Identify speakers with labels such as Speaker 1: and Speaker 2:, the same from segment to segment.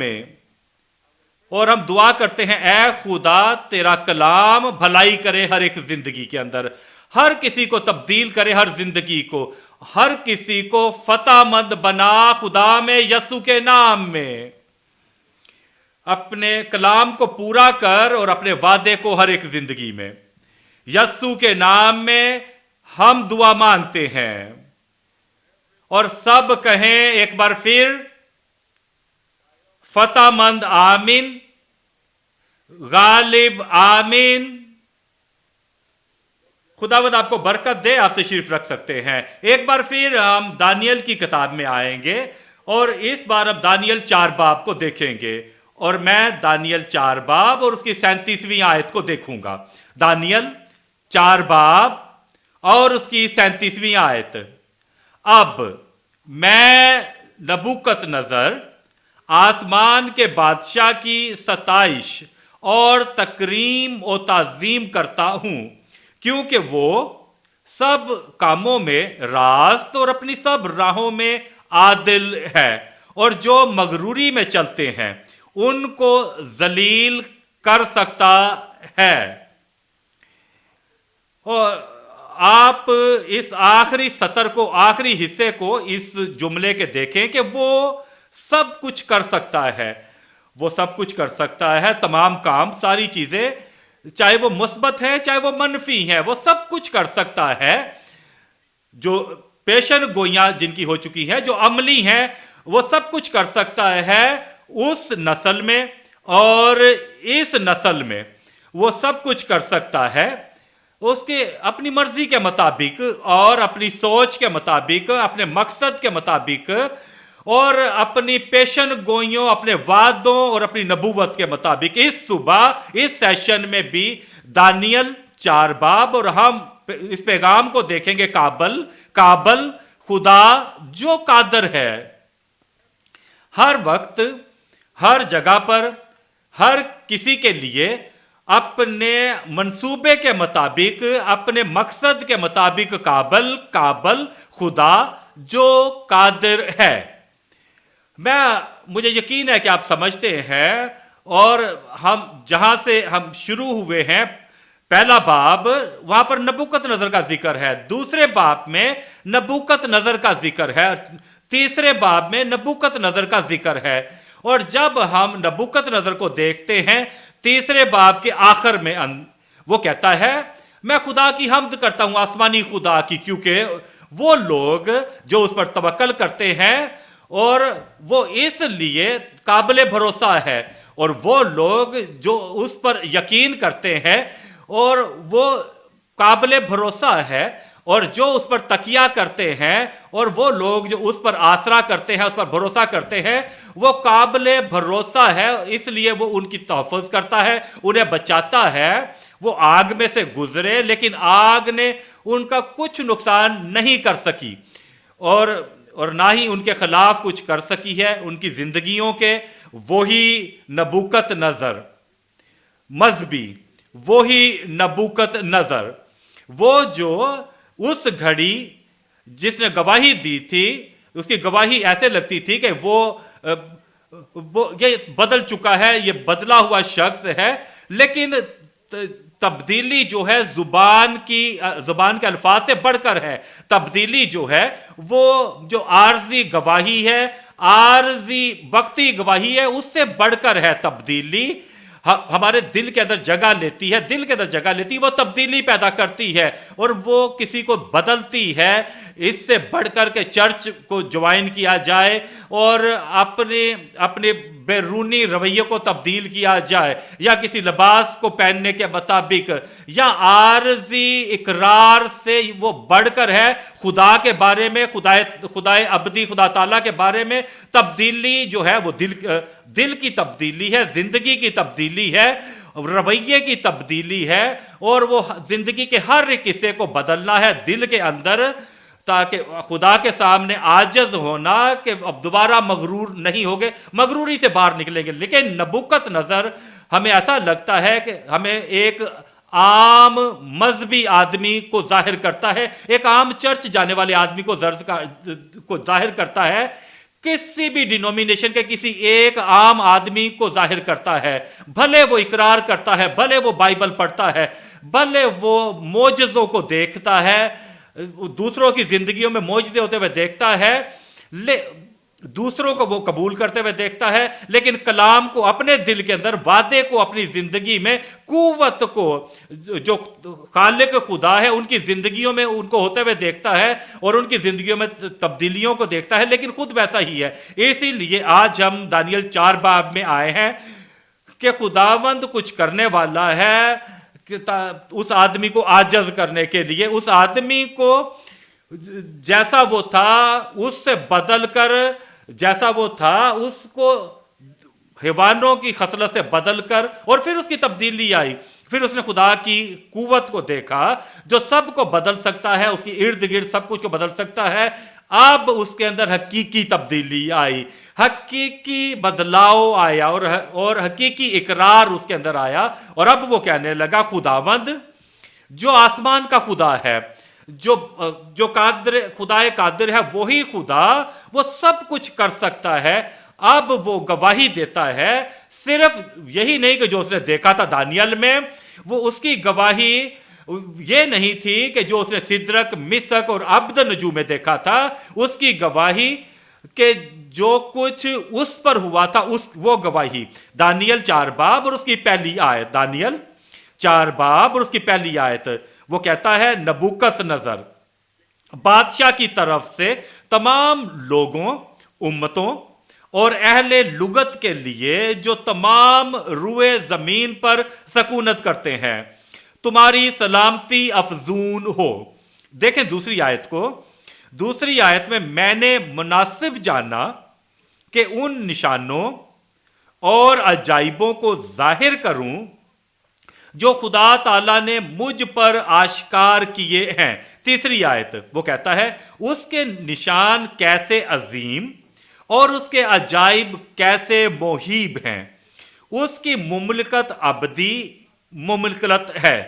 Speaker 1: میں, اور ہم دعا کرتے ہیں اے خدا تیرا کلام بھلائی کرے ہر ایک زندگی کے اندر, ہر کسی کو تبدیل کرے, ہر زندگی کو, ہر کسی کو فتح مند بنا خدا میں یسوع کے نام میں. اپنے کلام کو پورا کر اور اپنے وعدے کو ہر ایک زندگی میں. یسوع کے نام میں ہم دعا مانگتے ہیں, اور سب کہیں ایک بار پھر فتح مند آمین, غالب آمین. خداوند آپ کو برکت دے. آپ تشریف رکھ سکتے ہیں. ایک بار پھر ہم دانیل کی کتاب میں آئیں گے, اور اس بار اب دانیل 4 باب کو دیکھیں گے, اور میں دانیل 4 باب اور اس کی 37ویں آیت کو دیکھوں گا. دانیل 4 باب اور اس کی 37ویں آیت. اب میں نبوکت نظر آسمان کے بادشاہ کی ستائش اور تکریم و تعظیم کرتا ہوں, کیونکہ وہ سب کاموں میں راست اور اپنی سب راہوں میں عادل ہے, اور جو مغروری میں چلتے ہیں ان کو ذلیل کر سکتا ہے. اور آپ اس آخری سطر کو, آخری حصے کو اس جملے کے دیکھیں کہ وہ سب کچھ کر سکتا ہے. وہ سب کچھ کر سکتا ہے, تمام کام, ساری چیزیں, چاہے وہ مثبت ہیں چاہے وہ منفی ہیں, وہ سب کچھ کر سکتا ہے. جو پیشن گوئیاں جن کی ہو چکی ہیں, جو عملی ہیں, وہ سب کچھ کر سکتا ہے اس نسل میں اور اس نسل میں. وہ سب کچھ کر سکتا ہے اس کے اپنی مرضی کے مطابق اور اپنی سوچ کے مطابق, اپنے مقصد کے مطابق, اور اپنی پیشن گوئیوں, اپنے وعدوں اور اپنی نبوت کے مطابق. اس صبح اس سیشن میں بھی دانیل 4 باب, اور ہم اس پیغام کو دیکھیں گے قابل خدا جو قادر ہے, ہر وقت ہر جگہ پر ہر کسی کے لیے اپنے منصوبے کے مطابق, اپنے مقصد کے مطابق قابل خدا جو قادر ہے. مجھے یقین ہے کہ آپ سمجھتے ہیں, اور ہم جہاں سے ہم شروع ہوئے ہیں, پہلا باب, وہاں پر نبوکت نظر کا ذکر ہے, دوسرے باب میں نبوکت نظر کا ذکر ہے, تیسرے باب میں نبوکت نظر کا ذکر ہے. اور جب ہم نبوکت نظر کو دیکھتے ہیں تیسرے باب کے آخر میں, وہ کہتا ہے میں خدا کی حمد کرتا ہوں, آسمانی خدا کی, کیونکہ وہ لوگ جو اس پر توکل کرتے ہیں, اور وہ اس لیے قابل بھروسہ ہے, اور وہ لوگ جو اس پر یقین کرتے ہیں اور وہ قابل بھروسہ ہے, اور جو اس پر تکیہ کرتے ہیں, اور وہ لوگ جو اس پر آسرا کرتے ہیں, اس پر بھروسہ کرتے ہیں, وہ قابل بھروسہ ہے. اس لیے وہ ان کی تحفظ کرتا ہے, انہیں بچاتا ہے. وہ آگ میں سے گزرے لیکن آگ نے ان کا کچھ نقصان نہیں کر سکی, اور نہ ہی ان کے خلاف کچھ کر سکی ہے ان کی زندگیوں کے. وہی نبوکت نظر مذہبی, وہی نبوکت نظر, وہ جو اس گھڑی جس نے گواہی دی تھی, اس کی گواہی ایسے لگتی تھی کہ وہ یہ بدل چکا ہے, یہ بدلا ہوا شخص ہے, لیکن تبدیلی جو ہے زبان کے الفاظ سے بڑھ کر ہے. تبدیلی جو ہے وہ جو عارضی گواہی ہے, عارضی وقتی گواہی ہے, اس سے بڑھ کر ہے تبدیلی. ہمارے دل کے اندر جگہ لیتی ہے, وہ تبدیلی پیدا کرتی ہے, اور وہ کسی کو بدلتی ہے. اس سے بڑھ کر کے چرچ کو جوائن کیا جائے اور اپنے بیرونی رویے کو تبدیل کیا جائے, یا کسی لباس کو پہننے کے مطابق, یا عارضی اقرار سے وہ بڑھ کر ہے خدا کے بارے میں, خدا ابدی, خدا تعالیٰ کے بارے میں. تبدیلی جو ہے وہ دل کی تبدیلی ہے, زندگی کی تبدیلی ہے, رویے کی تبدیلی ہے, اور وہ زندگی کے ہر ایک حصے کو بدلنا ہے دل کے اندر, تاکہ خدا کے سامنے عاجز ہونا کہ اب دوبارہ مغرور نہیں ہوگے, مغروری سے باہر نکلیں گے. لیکن نبوکت نظر ہمیں ایسا لگتا ہے کہ ہمیں ایک عام مذہبی آدمی کو ظاہر کرتا ہے, ایک عام چرچ جانے والے آدمی کو ظاہر کرتا ہے किसी भी डिनोमिनेशन के किसी एक आम आदमी को जाहिर करता है, भले वो इकरार करता है, भले वो बाइबल पढ़ता है, भले वो मोजज़ों को देखता है, दूसरों की जिंदगियों में मोजज़े होते हुए देखता है, दूसरों को वो कबूल करते हुए देखता है, लेकिन कलाम को अपने दिल के अंदर, वादे को अपनी जिंदगी में, कुव्वत को जो खालिक खुदा है उनकी जिंदगियों में उनको होते हुए देखता है और उनकी जिंदगियों में तब्दीलियों को देखता है, लेकिन खुद वैसा ही है। इसीलिए आज हम दानियल 4 बाब में आए हैं कि खुदावंद कुछ करने वाला है उस आदमी को आजज करने के लिए, उस आदमी को जैसा वो था उससे बदल कर, जैसा वो था उसको हैवानों की खसलत से बदल कर, और फिर उसकी तब्दीली आई। फिर उसने खुदा की कुव्वत को देखा जो सब को बदल सकता है, उसकी इर्द गिर्द सब कुछ को बदल सकता है। अब उसके अंदर हकीकी तब्दीली आई, हकीकी बदलाव आया और हकीकी इकरार उसके अंदर आया। और अब वो कहने लगा, खुदावंद जो आसमान का खुदा है, जो कादिर, खुदाए कादिर है, वही खुदा, वो सब कुछ कर सकता है। अब वो गवाही देता है, सिर्फ यही नहीं कि जो उसने देखा था दानियल में, वो उसकी गवाही ये नहीं थी कि जो उसने सिद्रक, मिसक और अब्दनजू में देखा था, उसकी गवाही कि जो कुछ उस पर हुआ था वो गवाही। दानियल 4 बाब और उसकी पहली आयत, दानियल 4 बाब और उसकी पहली आयत, वो कहता है, नबूकतनजर बादशाह की तरफ से तमाम लोगों, उम्मतों और अहले लुगत के लिए जो तमाम रुए जमीन पर सकूनत करते हैं, तुम्हारी सलामती अफजून हो। देखें दूसरी आयत को, दूसरी आयत में, मैंने मुनासिब जाना कि उन निशानों और अजाइबों को जाहिर करूं जो खुदा ताला ने मुझ पर आश्कार किए हैं। तीसरी आयत वो कहता है, उसके निशान कैसे अजीम और उसके अजाइब कैसे मोहीब हैं। उसकी मुमलकत अबदी मुमलकत है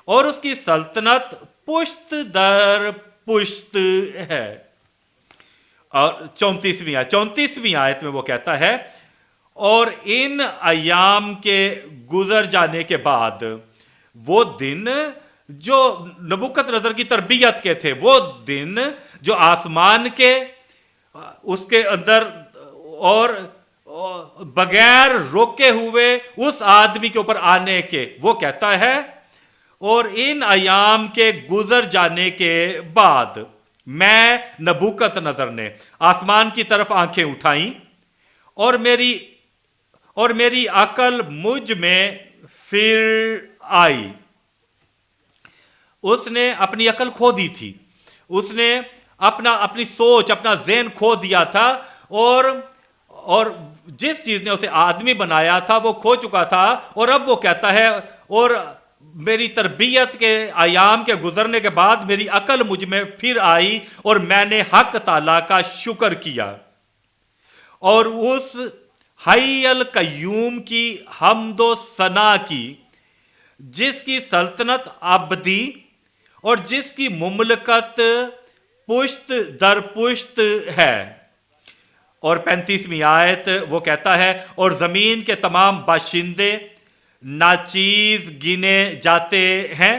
Speaker 1: और उसकी सल्तनत पुश्त दर पुश्त है। और 34वीं आयत में वो कहता है, और इन अयाम के गुजर जाने के बाद, वो दिन जो नबूकतनजर की तरबियत के थे, वो दिन जो आसमान के उसके अंदर और बगैर रोके हुए उस आदमी के ऊपर आने के, वो कहता है, और इन अयाम के गुजर जाने के बाद मैं नबूकतनजर ने आसमान की तरफ आंखें उठाई और मेरी अकल मुझ में फिर आई। उसने अपनी अकल खो दी थी, उसने अपनी सोच, अपना ज़हन खो दिया था, और जिस चीज ने उसे आदमी बनाया था वो खो चुका था। और अब वो कहता है, और मेरी तरबियत के आयाम के गुजरने के बाद मेरी अकल मुझ में फिर आई और मैंने हक ताला का शुक्र किया और उस हई अल कय्यूम की हम्दो सना की, जिसकी सल्तनत अबदी और जिसकी मुमलकत पुश्त दर पुश्त है। और 35वीं आयत वो कहता है, और जमीन के तमाम बाशिंदे नाचीज गिने जाते हैं।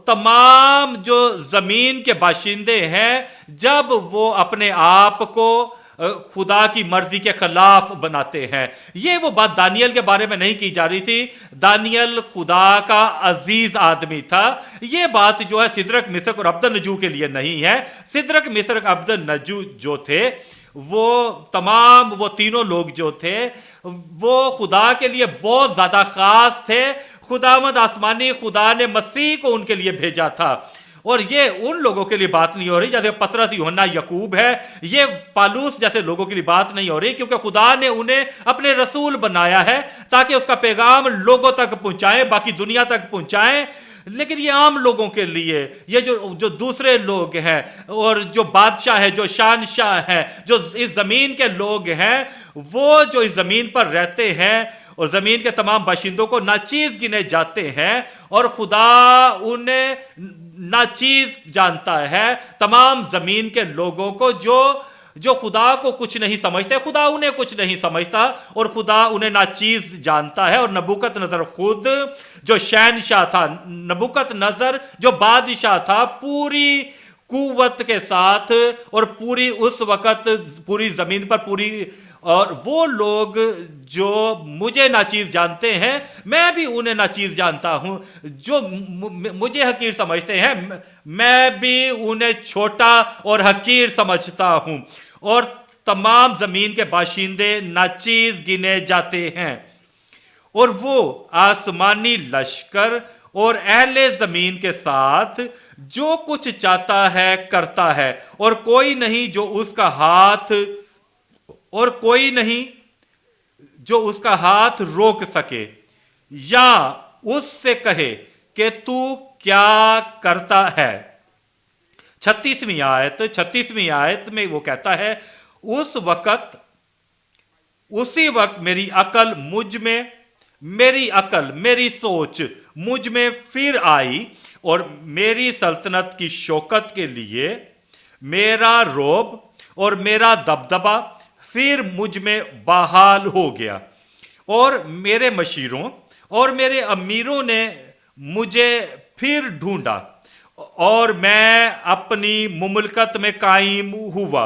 Speaker 1: तमाम जो जमीन के बाशिंदे हैं, जब वो अपने आप को खुदा की मर्जी के खिलाफ बनाते हैं। ये वो बात दानियल के बारे में नहीं की जा रही थी। दानियल खुदा का अजीज आदमी था। ये बात जो है सिदरक, मिसक और अब्दनजू के लिए नहीं है। सिदरक, मिसक, अब्दनजू जो थे, वो तीनों लोग जो थे, वो खुदा के लिए बहुत ज्यादा खास थे। खुदावंद आसमानी खुदा ने मसीह को उनके लिए भेजा था। और ये उन लोगों के लिए बात नहीं हो रही जैसे पतरस, यूहन्ना, यकूब है। ये पालूस जैसे लोगों के लिए बात नहीं हो रही, क्योंकि खुदा ने उन्हें अपने रसूल बनाया है ताकि उसका पैगाम लोगों तक पहुंचाएं, बाकी दुनिया तक पहुंचाएं। लेकिन ये आम लोगों के लिए, ये जो दूसरे लोग हैं और जो बादशाह है, जो शानशाह है, जो इस जमीन के लोग हैं, वो जो इस जमीन पर रहते हैं और जमीन के तमाम बाशिंदों को नाचीज गिने जाते हैं, और खुदा उन्हें नाचीज जानता है, तमाम जमीन के लोगों को जो جو خدا کو کچھ نہیں سمجھتے، خدا انہیں کچھ نہیں سمجھتا اور خدا انہیں ناچیز جانتا ہے. اور نبوکت نظر خود جو شہنشاہ تھا، نبوکت نظر جو بادشاہ تھا، پوری قوت کے ساتھ اور پوری اس وقت پوری زمین پر پوری، اور وہ لوگ جو مجھے ناچیز جانتے ہیں میں بھی انہیں ناچیز جانتا ہوں، جو مجھے حقیر سمجھتے ہیں میں بھی انہیں چھوٹا اور حقیر سمجھتا ہوں، اور تمام زمین کے باشندے ناچیز گنے جاتے ہیں. اور وہ آسمانی لشکر اور اہل زمین کے ساتھ جو کچھ چاہتا ہے کرتا ہے، اور کوئی نہیں جو اس کا ہاتھ روک سکے یا اس سے کہے کہ تو کیا کرتا ہے. 36ویں آیت میں وہ کہتا ہے اسی وقت میری عقل میری سوچ مجھ میں پھر آئی، اور میری سلطنت کی شوکت کے لیے میرا رعب اور میرا دبدبا پھر مجھ میں بحال ہو گیا، اور میرے مشیروں اور میرے امیروں نے مجھے پھر ڈھونڈا، اور میں اپنی مملکت میں قائم ہوا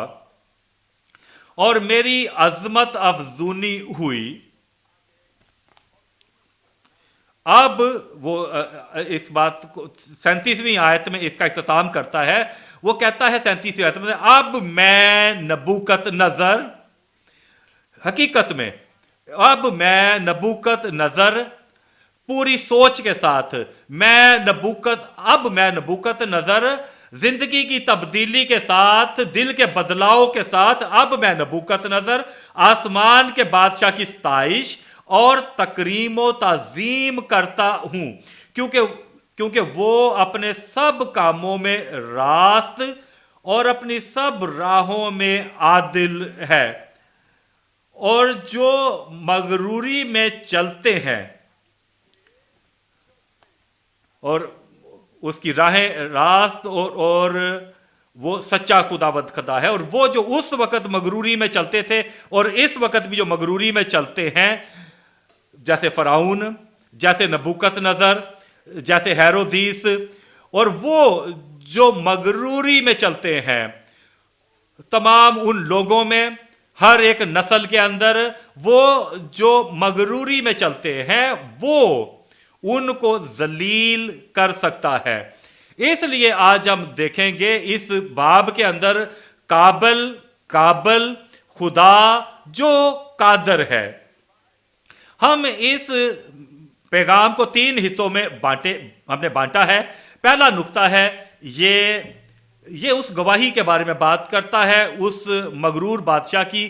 Speaker 1: اور میری عظمت افزونی ہوئی. اب وہ اس بات کو 37ویں آیت میں اس کا اختتام کرتا ہے. وہ کہتا ہے 37ویں آیت میں، اب میں نبوکت نظر پوری سوچ کے ساتھ، میں نبوکت نظر زندگی کی تبدیلی کے ساتھ، دل کے بدلاؤ کے ساتھ، اب میں نبوکت نظر آسمان کے بادشاہ کی ستائش اور تکریم و تعظیم کرتا ہوں، کیونکہ وہ اپنے سب کاموں میں راست اور اپنی سب راہوں میں عادل ہے. اور جو مغروری میں چلتے ہیں اور اس کی راہیں راست اور وہ سچا خدا ہے، اور وہ جو اس وقت مغروری میں چلتے تھے اور اس وقت بھی جو مغروری میں چلتے ہیں، جیسے فرعون، جیسے نبوکت نظر، جیسے ہیرودیس، اور وہ جو مغروری میں چلتے ہیں، تمام ان لوگوں میں ہر ایک نسل کے اندر وہ جو مغروری میں چلتے ہیں وہ ان کو ذلیل کر سکتا ہے. اس لیے آج ہم دیکھیں گے اس باب کے اندر قابل خدا جو قادر ہے. ہم اس پیغام کو 3 حصوں میں ہم نے بانٹا ہے. پہلا نقطہ ہے یہ اس گواہی کے بارے میں بات کرتا ہے، اس مغرور بادشاہ کی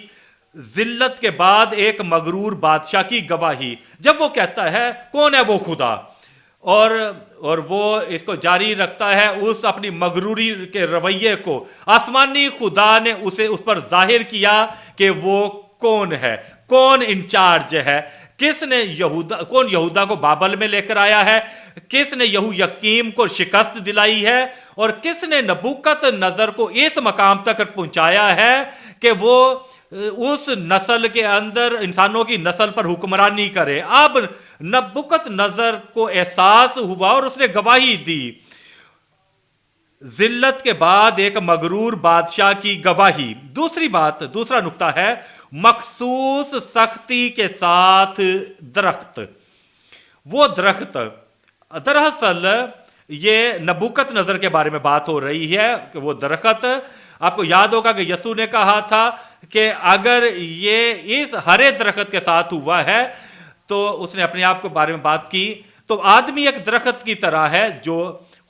Speaker 1: ذلت کے بعد ایک مغرور بادشاہ کی گواہی، جب وہ کہتا ہے کون ہے وہ خدا، اور وہ اس کو جاری رکھتا ہے اس اپنی مغروری کے رویے کو. آسمانی خدا نے اس پر ظاہر کیا کہ وہ کون ہے، کون انچارج ہے، کون یہودا کو بابل میں لے کر آیا ہے، کس نے یہویقیم کو شکست دلائی ہے، اور کس نے نبوکت نظر کو اس مقام تک پہنچایا ہے کہ وہ اس نسل کے اندر انسانوں کی نسل پر حکمرانی کرے. اب نبوکت نظر کو احساس ہوا اور اس نے گواہی دی. ذلت کے بعد ایک مغرور بادشاہ کی گواہی. دوسرا نقطہ ہے مخصوص سختی کے ساتھ درخت. وہ درخت دراصل یہ نبوکت نظر کے بارے میں بات ہو رہی ہے کہ وہ درخت، آپ کو یاد ہوگا کہ یسوع نے کہا تھا کہ اگر یہ اس ہرے درخت کے ساتھ ہوا ہے تو اس نے اپنے آپ کے بارے میں بات کی، تو آدمی ایک درخت کی طرح ہے جو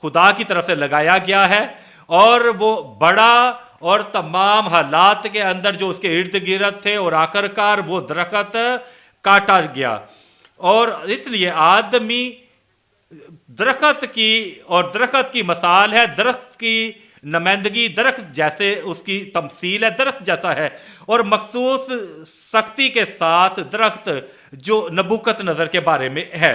Speaker 1: خدا کی طرف سے لگایا گیا ہے، اور وہ بڑا اور تمام حالات کے اندر جو اس کے ارد گرد تھے، اور آخر کار وہ درخت کاٹا گیا. اور اس لیے آدمی درخت کی مثال ہے، درخت کی نمائندگی، درخت جیسے اس کی تمثیل ہے، درخت جیسا ہے، اور مخصوص سختی کے ساتھ درخت جو نبوکت نظر کے بارے میں ہے.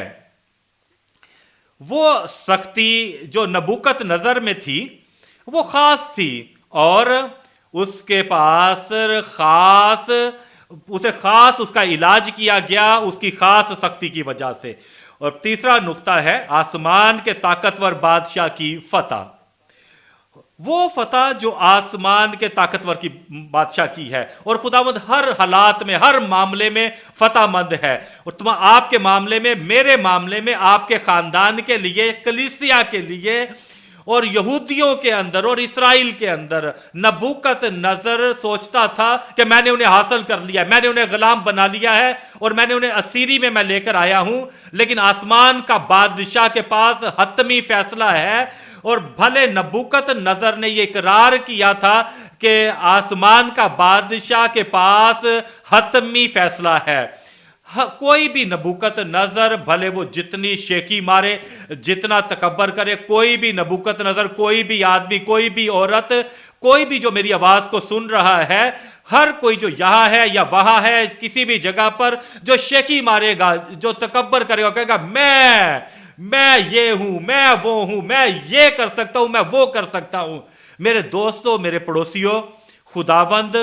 Speaker 1: وہ سختی جو نبوکت نظر میں تھی وہ خاص تھی، اور اس کے پاس خاص اسے خاص اس کا علاج کیا گیا اس کی خاص سختی کی وجہ سے۔ اور تیسرا نقطہ ہے آسمان کے طاقتور بادشاہ کی فتح، وہ فتح جو آسمان کے طاقتور کی بادشاہ کی ہے، اور خداوند ہر حالات میں ہر معاملے میں فتح مند ہے، اور آپ کے معاملے میں، میرے معاملے میں، آپ کے خاندان کے لیے، کلیسیا کے لیے، اور یہودیوں کے اندر اور اسرائیل کے اندر نبوکت نظر سوچتا تھا کہ میں نے انہیں حاصل کر لیا ہے، میں نے انہیں غلام بنا لیا ہے، اور میں نے انہیں اسیری میں لے کر آیا ہوں، لیکن آسمان کا بادشاہ کے پاس حتمی فیصلہ ہے۔ اور بھلے نبوکت نظر نے یہ اقرار کیا تھا کہ آسمان کا بادشاہ کے پاس حتمی فیصلہ ہے، کوئی بھی نبوکت نظر بھلے وہ جتنی شیخی مارے، جتنا تکبر کرے، کوئی بھی نبوکت نظر، کوئی بھی آدمی، کوئی بھی عورت، کوئی بھی جو میری آواز کو سن رہا ہے، ہر کوئی جو یہاں ہے یا وہاں ہے، کسی بھی جگہ پر جو شیخی مارے گا، جو تکبر کرے گا، کہے گا میں یہ ہوں، میں وہ ہوں، میں یہ کر سکتا ہوں، میں وہ کر سکتا ہوں۔ میرے دوستوں، میرے پڑوسیوں، خداوند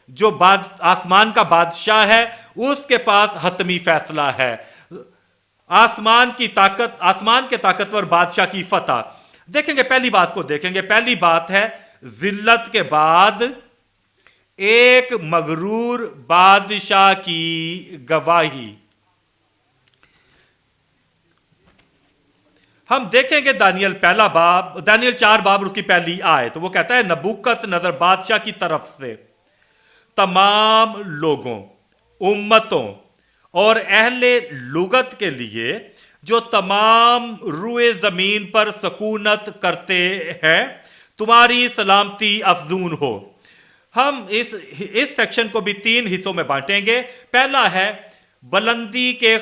Speaker 1: جو آسمان کا بادشاہ ہے، اس کے پاس حتمی فیصلہ ہے۔ آسمان کی طاقت، آسمان کے طاقتور بادشاہ کی فتح دیکھیں گے۔ پہلی بات کو دیکھیں گے، پہلی بات ہے ذلت کے بعد ایک مغرور بادشاہ کی گواہی۔ ہم دیکھیں گے دانیل پہلا باب، دانیل 4 باب اور اس کی پہلی آیت، وہ کہتا ہے نبوکت نظر بادشاہ کی طرف سے تمام لوگوں، امتوں اور اہل لغت کے لیے جو تمام روئے زمین پر سکونت کرتے ہیں، تمہاری سلامتی افزون ہو۔ ہم اس سیکشن کو بھی 3 حصوں میں بانٹیں گے۔ پہلا ہے بلندی کے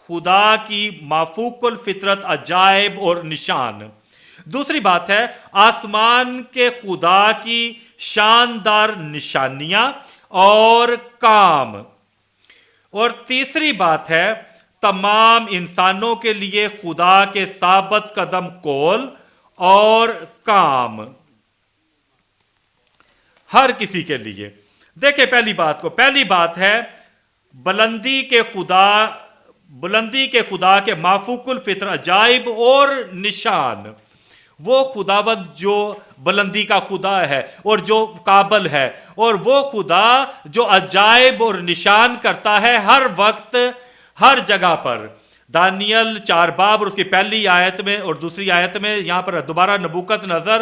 Speaker 1: خدا کی مافوق الفطرت عجائب اور نشان۔ دوسری بات ہے آسمان کے خدا کی شاندار نشانیاں اور کام۔ اور تیسری بات ہے تمام انسانوں کے لیے خدا کے ثابت قدم قول اور کام، ہر کسی کے لیے۔ دیکھیں پہلی بات کو، پہلی بات ہے بلندی کے خدا کے مافوق الفطر عجائب اور نشان۔ وہ خداوند جو بلندی کا خدا ہے اور جو قابل ہے، اور وہ خدا جو عجائب اور نشان کرتا ہے ہر وقت، ہر جگہ پر۔ دانیل 4 باب اور اس کی پہلی آیت میں اور دوسری آیت میں یہاں پر دوبارہ نبوکت نظر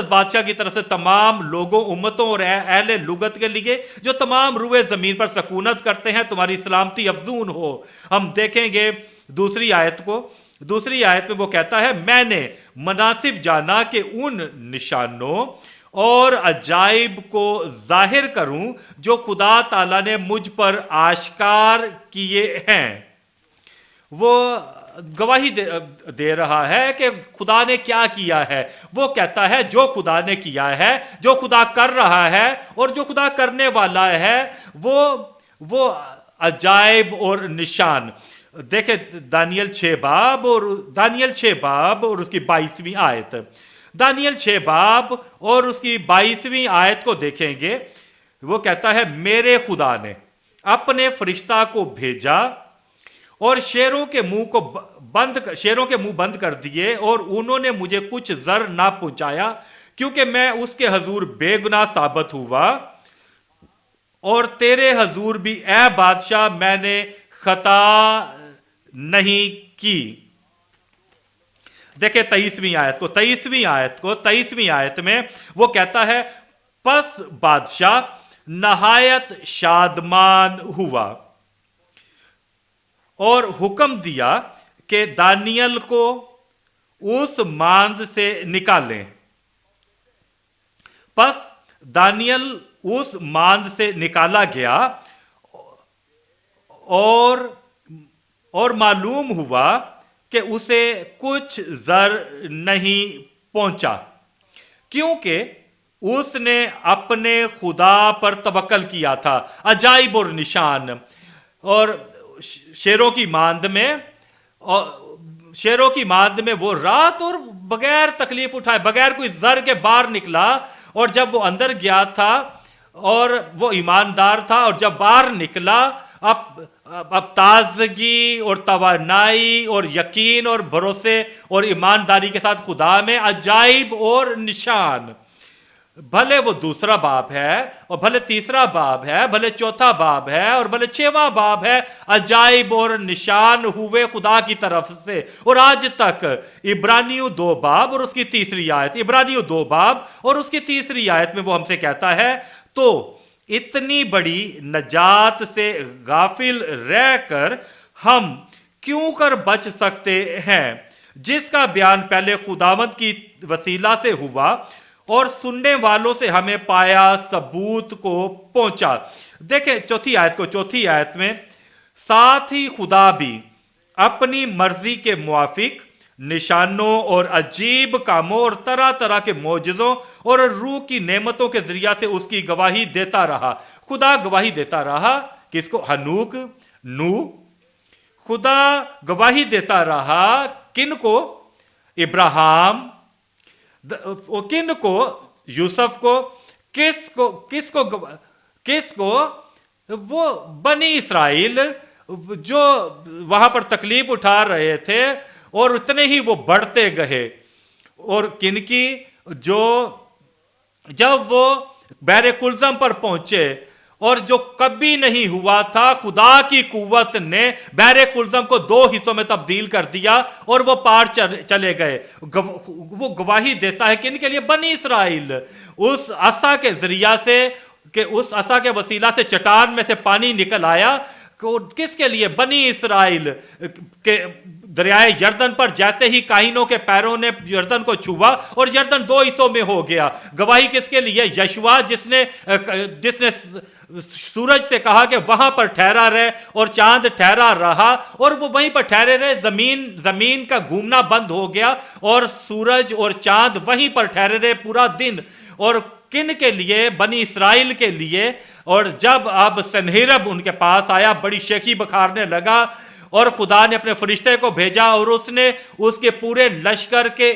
Speaker 1: بادشاہ کی طرف سے تمام لوگوں، امتوں اور اہل لغت کے لیے جو تمام روئے زمین پر سکونت کرتے ہیں، تمہاری سلامتی افزون ہو۔ ہم دیکھیں گے دوسری آیت کو، دوسری آیت میں وہ کہتا ہے میں نے مناسب جانا کہ ان نشانوں اور عجائب کو ظاہر کروں جو خدا تعالیٰ نے مجھ پر آشکار کیے ہیں۔ وہ گواہی دے رہا ہے کہ خدا نے کیا کیا ہے۔ وہ کہتا ہے جو خدا نے کیا ہے، جو خدا کر رہا ہے اور جو خدا کرنے والا ہے، وہ عجائب اور نشان۔ دیکھیں دانیل 6 باب اور اس کی 22ویں آیت، دانیل 6 باب اور اس کی 22ویں آیت کو دیکھیں گے۔ وہ کہتا ہے میرے خدا نے اپنے فرشتہ کو بھیجا اور شیروں کے منہ بند کر دیے، اور انہوں نے مجھے کچھ زر نہ پہنچایا، کیونکہ میں اس کے حضور بے گناہ ثابت ہوا، اور تیرے حضور بھی اے بادشاہ میں نے خطا نہیں کی۔ دیکھیں 23ویں آیت میں وہ کہتا ہے پس بادشاہ نہایت شادمان ہوا اور حکم دیا کہ دانیل کو اس ماند سے نکالیں۔ پس دانیل اس ماند سے نکالا گیا اور معلوم ہوا کہ اسے کچھ زر نہیں پہنچا، کیونکہ اس نے اپنے خدا پر توکل کیا تھا۔ عجائب اور نشان، اور شیروں کی ماند میں शेरों की माद में वो रात और बगैर तकलीफ उठाए, बगैर कोई जर के बाहर निकला, और जब वो अंदर गया था और वो ईमानदार था, और जब बाहर निकला अब ताजगी और तवानाई और यकीन और भरोसे और ईमानदारी के साथ खुदा में अजाइब और निशान, भले वो दूसरा बाब है और भले तीसरा बाब है, भले चौथा बाब है और भले छठवां बाब है, अजाइब और निशान हुए खुदा की तरफ से। और आज तक इब्रानियों 2 बाब और उसकी तीसरी आयत, इब्रानियों 2 बाब और उसकी तीसरी आयत में वो हमसे कहता है, तो इतनी बड़ी नजात से गाफिल रहकर हम क्यों कर बच सकते हैं, जिसका बयान पहले खुदावंद की वसीला से हुआ और सुनने वालों से हमें पाया सबूत को पहुंचा। देखें चौथी आयत में, साथ ही खुदा भी अपनी मर्जी के मुआफिक निशानों और अजीब कामों और तरह तरह के मौजज़ों और रूह की नेमतों के जरिया से उसकी गवाही देता रहा। खुदा गवाही देता रहा किसको? हनूक, नूह। खुदा गवाही देता रहा किनको? इब्राहिम, किनको? यूसुफ को। किसको? वो बनी इसराइल जो वहां पर तकलीफ उठा रहे थे, और उतने ही वो बढ़ते गए। और किनकी? जो जब वो बहरे कुलज़म पर पहुंचे और जो कभी नहीं हुआ था, खुदा की कुव्वत ने बहरे कुलज़म को 2 हिस्सों में तब्दील कर दिया और वो पार चले गए। वो गवाही देता है किन के लिए? बनी इसराइल। उस असा के जरिया से, कि उस असा के वसीला से चट्टान में से पानी निकल आया। किसके लिए? बनी इसराइल के। दरियाए यर्दन पर जैसे ही काहिनों के पैरों ने यर्दन को छुआ और यर्दन 2 हिस्सों में हो गया। गवाही किसके लिए? यशुआ, जिसने सूरज से कहा कि वहां पर ठहरा रहे, और चांद ठहरा रहा, और वो वहीं पर ठहरे रहे। जमीन का घूमना बंद हो गया और सूरज और चांद वहीं पर ठहरे रहे पूरा दिन। और किन के लिए? बनी इसराइल के लिए। और जब अब सनहेरब उनके पास आया, बड़ी शेखी बखारने लगा, और खुदा ने अपने फरिश्ते को भेजा और उसने उसके पूरे लश्कर के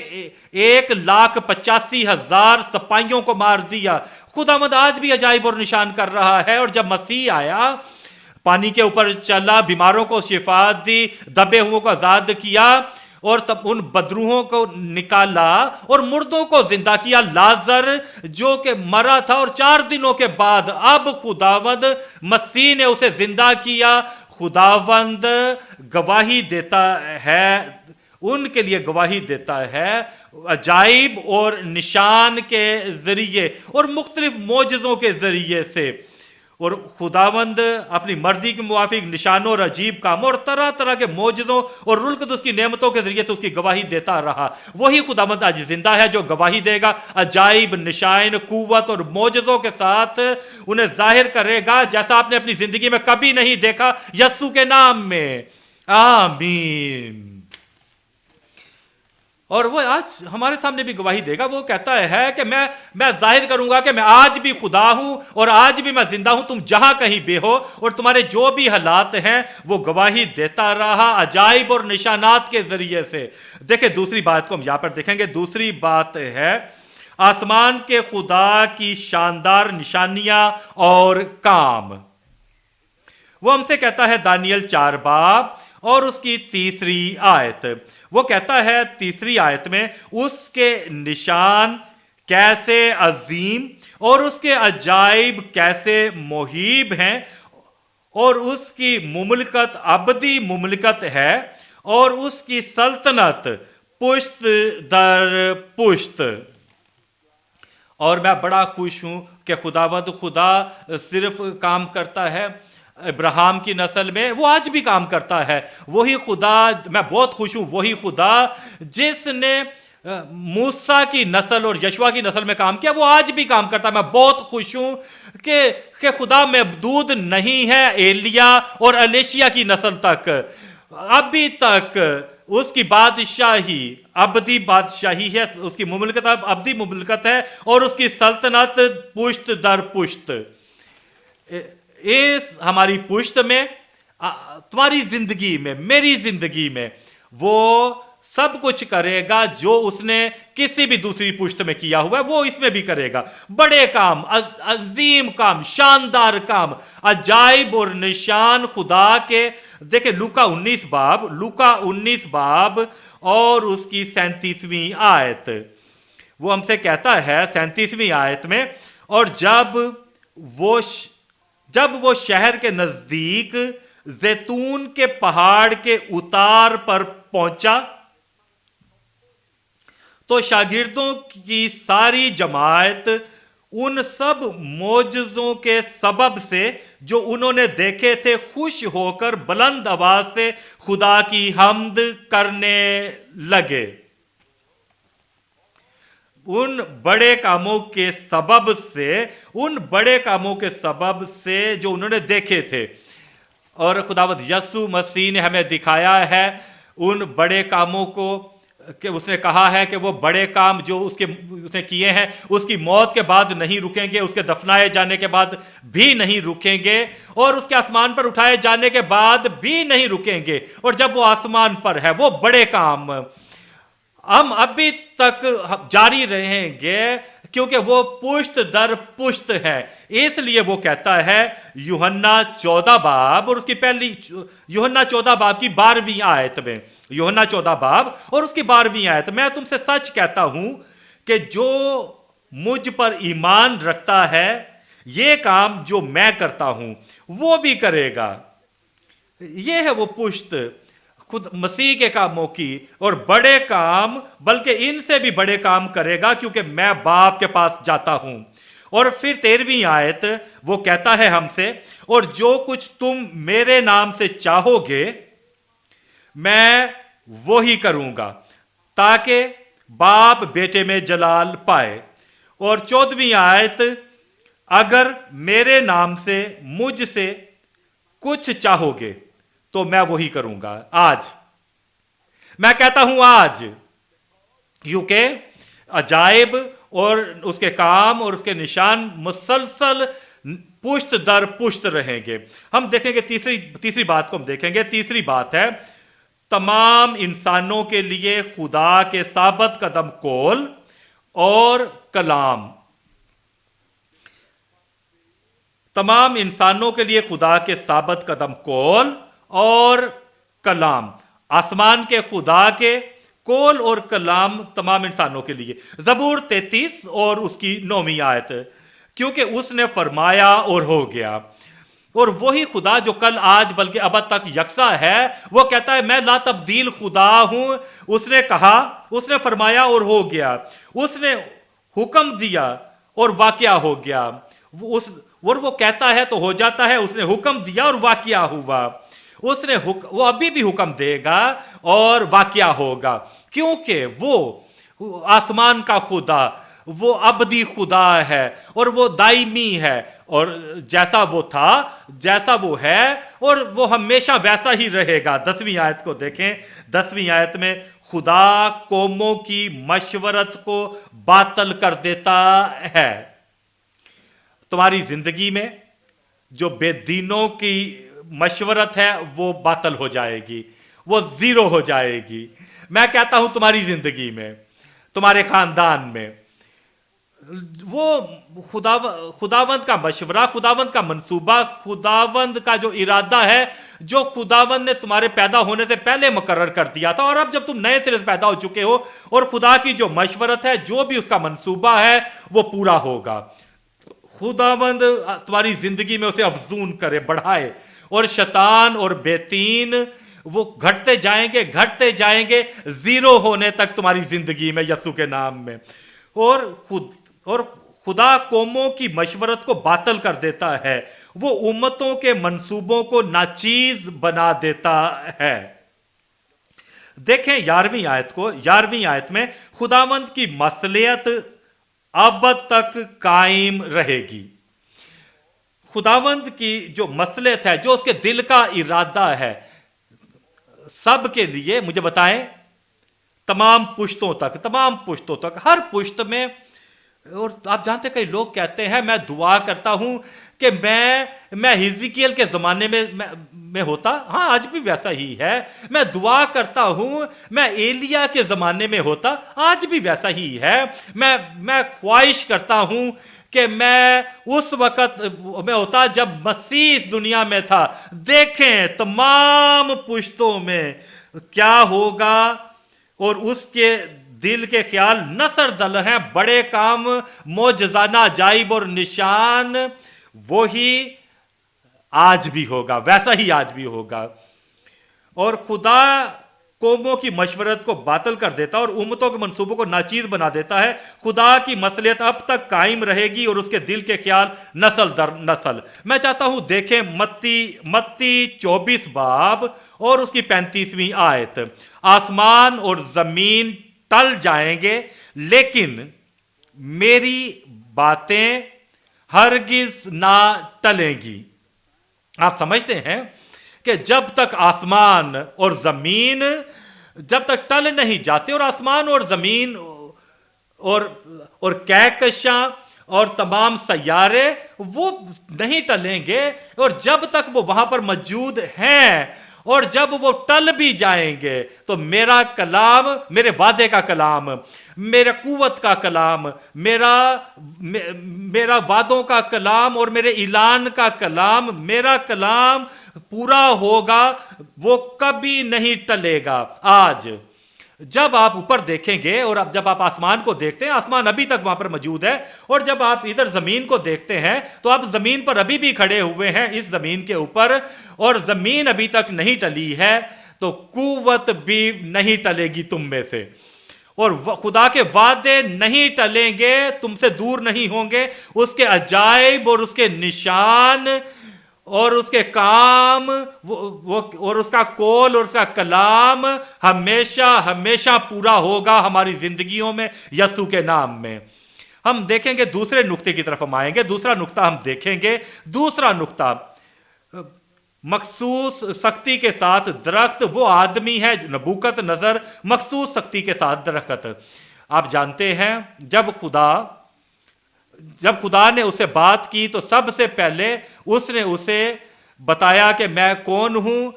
Speaker 1: 1,85,000 सिपाहियों को मार दिया। खुदावंद आज भी अजाइब और निशान कर रहा है। और जब मसीह आया, पानी के ऊपर चला, बीमारों को शिफा दी, दबे हुओं को आजाद किया, और तब उन बदरूहों को निकाला और मुर्दों को जिंदा किया। लाजर जो कि मरा था और 4 दिनों के बाद अब खुदावंद मसीह ने उसे जिंदा किया। खुदावंद गवाही देता है, उनके लिए गवाही देता है अजाइब और निशान के जरिए और मुख्तलिफ मौजज़ों के जरिए से। और खुदावंद अपनी मर्जी के मुवाफिक निशानों और अजीब कामों और तरह तरह के मौजज़ों और रुल्क उसकी नेमतों के जरिए से उसकी गवाही देता रहा। वही खुदावंद आज जिंदा है जो गवाही देगा, अजाइब, निशान, कुव्वत और मौजज़ों के साथ उन्हें जाहिर करेगा जैसा आपने अपनी जिंदगी में कभी नहीं देखा, यस्सु के नाम में। आमीन। और वो आज हमारे सामने भी गवाही देगा। वो कहता है कि मैं जाहिर करूंगा कि मैं आज भी खुदा हूं और आज भी मैं जिंदा हूं, तुम जहां कहीं भी हो, और तुम्हारे जो भी हालात हैं वो गवाही देता रहा अजाइब और निशानात के जरिए से। देखिए दूसरी बात को हम यहां पर देखेंगे। दूसरी बात है आसमान के खुदा की शानदार निशानियां और काम। वो हमसे कहता है दानियल 4 बाब और उसकी 3री आयत। वो कहता है 3री आयत में, उसके निशान कैसे अजीम और उसके अजाइब कैसे मुहीब हैं, और उसकी मुमलकत अबदी मुमलकत है, और उसकी सल्तनत पुश्त दर पुश्त। और मैं बड़ा खुश हूं कि खुदावंद खुदा सिर्फ काम करता है इब्राहिम की नस्ल में, वो आज भी काम करता है। वही खुदा, मैं बहुत खुश हूं, वही खुदा जिसने मूसा की नस्ल और यशवा की नस्ल में काम किया, वो आज भी काम करता है। मैं बहुत खुश हूं कि खुदा महदूद नहीं है एलिया और एलिशिया की नस्ल तक। अभी तक उसकी बादशाही अबदी बादशाही है, उसकी मुमलकत अबदी मुमलकत है, और उसकी सल्तनत पुश्त दर पुश्त। इस हमारी पुश्त में, तुम्हारी जिंदगी में, मेरी जिंदगी में वो सब कुछ करेगा जो उसने किसी भी दूसरी पुश्त में किया हुआ है वो इसमें भी करेगा। बड़े काम, अजीम काम, शानदार काम, अजाइब और निशान खुदा के। देखिए लूका 19 बाब और उसकी 37वीं आयत, वो हमसे कहता है 37वीं आयत में, और जब वो शहर के नजदीक जैतून के पहाड़ के उतार पर पहुंचा तो शागिर्दों की सारी जमात उन सब मोजज़ों के सबब से जो उन्होंने देखे थे खुश होकर बुलंद आवाज से खुदा की हम्द करने लगे। उन बड़े कामों के सबब से जो उन्होंने देखे थे, और खुदावंद यीशु मसीह ने हमें दिखाया है उन बड़े कामों को, कि उसने कहा है कि वो बड़े काम जो उसने किए हैं उसकी मौत के बाद नहीं रुकेंगे, उसके दफनाए जाने के बाद भी नहीं रुकेंगे, और उसके आसमान पर उठाए जाने के बाद भी नहीं रुकेंगे। और जब वो आसमान पर है वो बड़े काम हम अभी तक जारी रहेंगे, क्योंकि वो पुश्त दर पुश्त है। इसलिए वो कहता है यूहन्ना 14 बाब और उसकी यूहन्ना 14 बाब की 12वीं आयत में, यूहन्ना 14 बाब और उसकी 12वीं आयत, मैं तुमसे सच कहता हूं कि जो मुझ पर ईमान रखता है ये काम जो मैं करता हूं वो भी करेगा। ये है वो पुश्त खुद मसीह के कामों की, और बड़े काम, बल्कि इनसे भी बड़े काम करेगा क्योंकि मैं बाप के पास जाता हूं। और फिर 13वीं आयत वो कहता है हमसे, और जो कुछ तुम मेरे नाम से चाहोगे मैं वो ही करूंगा ताकि बाप बेटे में जलाल पाए। और 14वीं आयत, अगर मेरे नाम से मुझसे कुछ चाहोगे तो मैं वही करूंगा। आज मैं कहता हूं आज, क्योंकि अजाइब और उसके काम और उसके निशान मुसलसल पुश्त दर पुश्त रहेंगे। हम देखेंगे तीसरी बात को हम देखेंगे। तीसरी बात है तमाम इंसानों के लिए खुदा के साबत कदम कौल और कलाम। तमाम इंसानों के लिए खुदा के साबत कदम कौल और कलाम, आसमान के खुदा के कौल और कलाम तमाम इंसानों के लिए। ज़बूर 33 और उसकी 9वीं आयत, क्योंकि उसने फरमाया और हो गया। और वही खुदा जो कल आज बल्कि अब तक यकसा है, वो कहता है मैं ला तब्दील खुदा हूं। उसने कहा, उसने फरमाया और हो गया, उसने हुक्म दिया और वाकया हो गया। वो कहता है तो हो जाता है, उसने हुक्म दिया और वाकया हुआ। वो अभी भी हुक्म देगा और वाकया होगा, क्योंकि वो आसमान का खुदा, वो अबदी खुदा है और वो दायमी है, और जैसा वो था, जैसा वो है, और वो हमेशा वैसा ही रहेगा। 10वीं आयत को देखें। 10वीं आयत में खुदा कौमों की मशवरत को बातल कर देता है। तुम्हारी जिंदगी में जो बेदीनों की मशवरत है वो बातल हो जाएगी, वो जीरो हो जाएगी। मैं कहता हूं तुम्हारी जिंदगी में, तुम्हारे खानदान में, वो खुदावंद का मशवरा, खुदावंद का मंसूबा, खुदावंद का जो इरादा है, जो खुदावंद ने तुम्हारे पैदा होने से पहले मुकर्रर कर दिया था, और अब जब तुम नए सिरे से पैदा हो चुके हो, और खुदा की जो मशवरत है, जो भी उसका मंसूबा है वो पूरा होगा। खुदावंद तुम्हारी जिंदगी में उसे अफजून करे, बढ़ाए, और शैतान और बेतीन वो घटते जाएंगे जीरो होने तक तुम्हारी जिंदगी में, यीशु के नाम में। और खुदा कौमों की मशवरत को बातल कर देता है, वो उम्मतों के मंसूबों को नाचीज बना देता है। देखें 11वीं आयत को। 11वीं आयत में खुदावंद की मसलियत अब तक कायम रहेगी। खुदावंद की जो मसलियत है, जो उसके दिल का इरादा है सब के लिए, मुझे बताएं, तमाम पुश्तों तक, हर पुश्त में اور آپ جانتے ہیں کئی لوگ کہتے ہیں میں دعا کرتا ہوں کہ میں ہزقیل کے زمانے میں ہوتا. ہاں آج بھی ویسا ہی ہے. میں دعا کرتا ہوں میں ایلیا کے زمانے میں ہوتا. آج بھی ویسا ہی ہے. میں خواہش کرتا ہوں کہ میں اس وقت میں ہوتا جب مسیح اس دنیا میں تھا. دیکھیں تمام پشتوں میں کیا ہوگا، اور اس کے دل کے خیال نصر دل ہیں، بڑے کام معجزانہ عجائب اور نشان. وہی آج بھی ہوگا، ویسا ہی آج بھی ہوگا. اور خدا قوموں کی مشورت کو باطل کر دیتا اور امتوں کے منصوبوں کو ناچیز بنا دیتا ہے. خدا کی مصلحت اب تک قائم رہے گی اور اس کے دل کے خیال نسل در نسل. میں چاہتا ہوں دیکھیں متی 24 باب اور اس کی 35ویں آیت. آسمان اور زمین ٹل جائیں گے لیکن میری باتیں ہرگز نہ ٹلیں گی. آپ سمجھتے ہیں کہ جب تک آسمان اور زمین جب تک ٹل نہیں جاتے، اور آسمان اور زمین اور کہکشاں اور تمام سیارے وہ نہیں ٹلیں گے، اور جب تک وہ وہاں پر موجود ہیں، اور جب وہ ٹل بھی جائیں گے تو میرا کلام، میرے وعدے کا کلام، میرے قوت کا کلام، میرا وعدوں کا کلام اور میرے اعلان کا کلام، میرا کلام پورا ہوگا. وہ کبھی نہیں ٹلے گا. آج جب آپ اوپر دیکھیں گے اور جب آپ آسمان کو دیکھتے ہیں، آسمان ابھی تک وہاں پر موجود ہے، اور جب آپ ادھر زمین کو دیکھتے ہیں تو آپ زمین پر ابھی بھی کھڑے ہوئے ہیں، اس زمین کے اوپر، اور زمین ابھی تک نہیں ٹلی ہے، تو قوت بھی نہیں ٹلے گی تم میں سے، اور خدا کے وعدے نہیں ٹلیں گے، تم سے دور نہیں ہوں گے. اس کے عجائب اور اس کے نشان اور اس کے کام اور اس کا قول اور اس کا کلام ہمیشہ ہمیشہ پورا ہوگا ہماری زندگیوں میں یسوع کے نام میں. ہم دیکھیں گے دوسرے نقطے کی طرف ہم آئیں گے. دوسرا نقطہ ہم دیکھیں گے. دوسرا نقطہ، مخصوص سختی کے ساتھ درخت. وہ آدمی ہے نبوکت نظر، مخصوص سختی کے ساتھ درخت. آپ جانتے ہیں جب خدا نے اسے بات کی تو سب سے پہلے اس نے اسے بتایا کہ میں کون ہوں.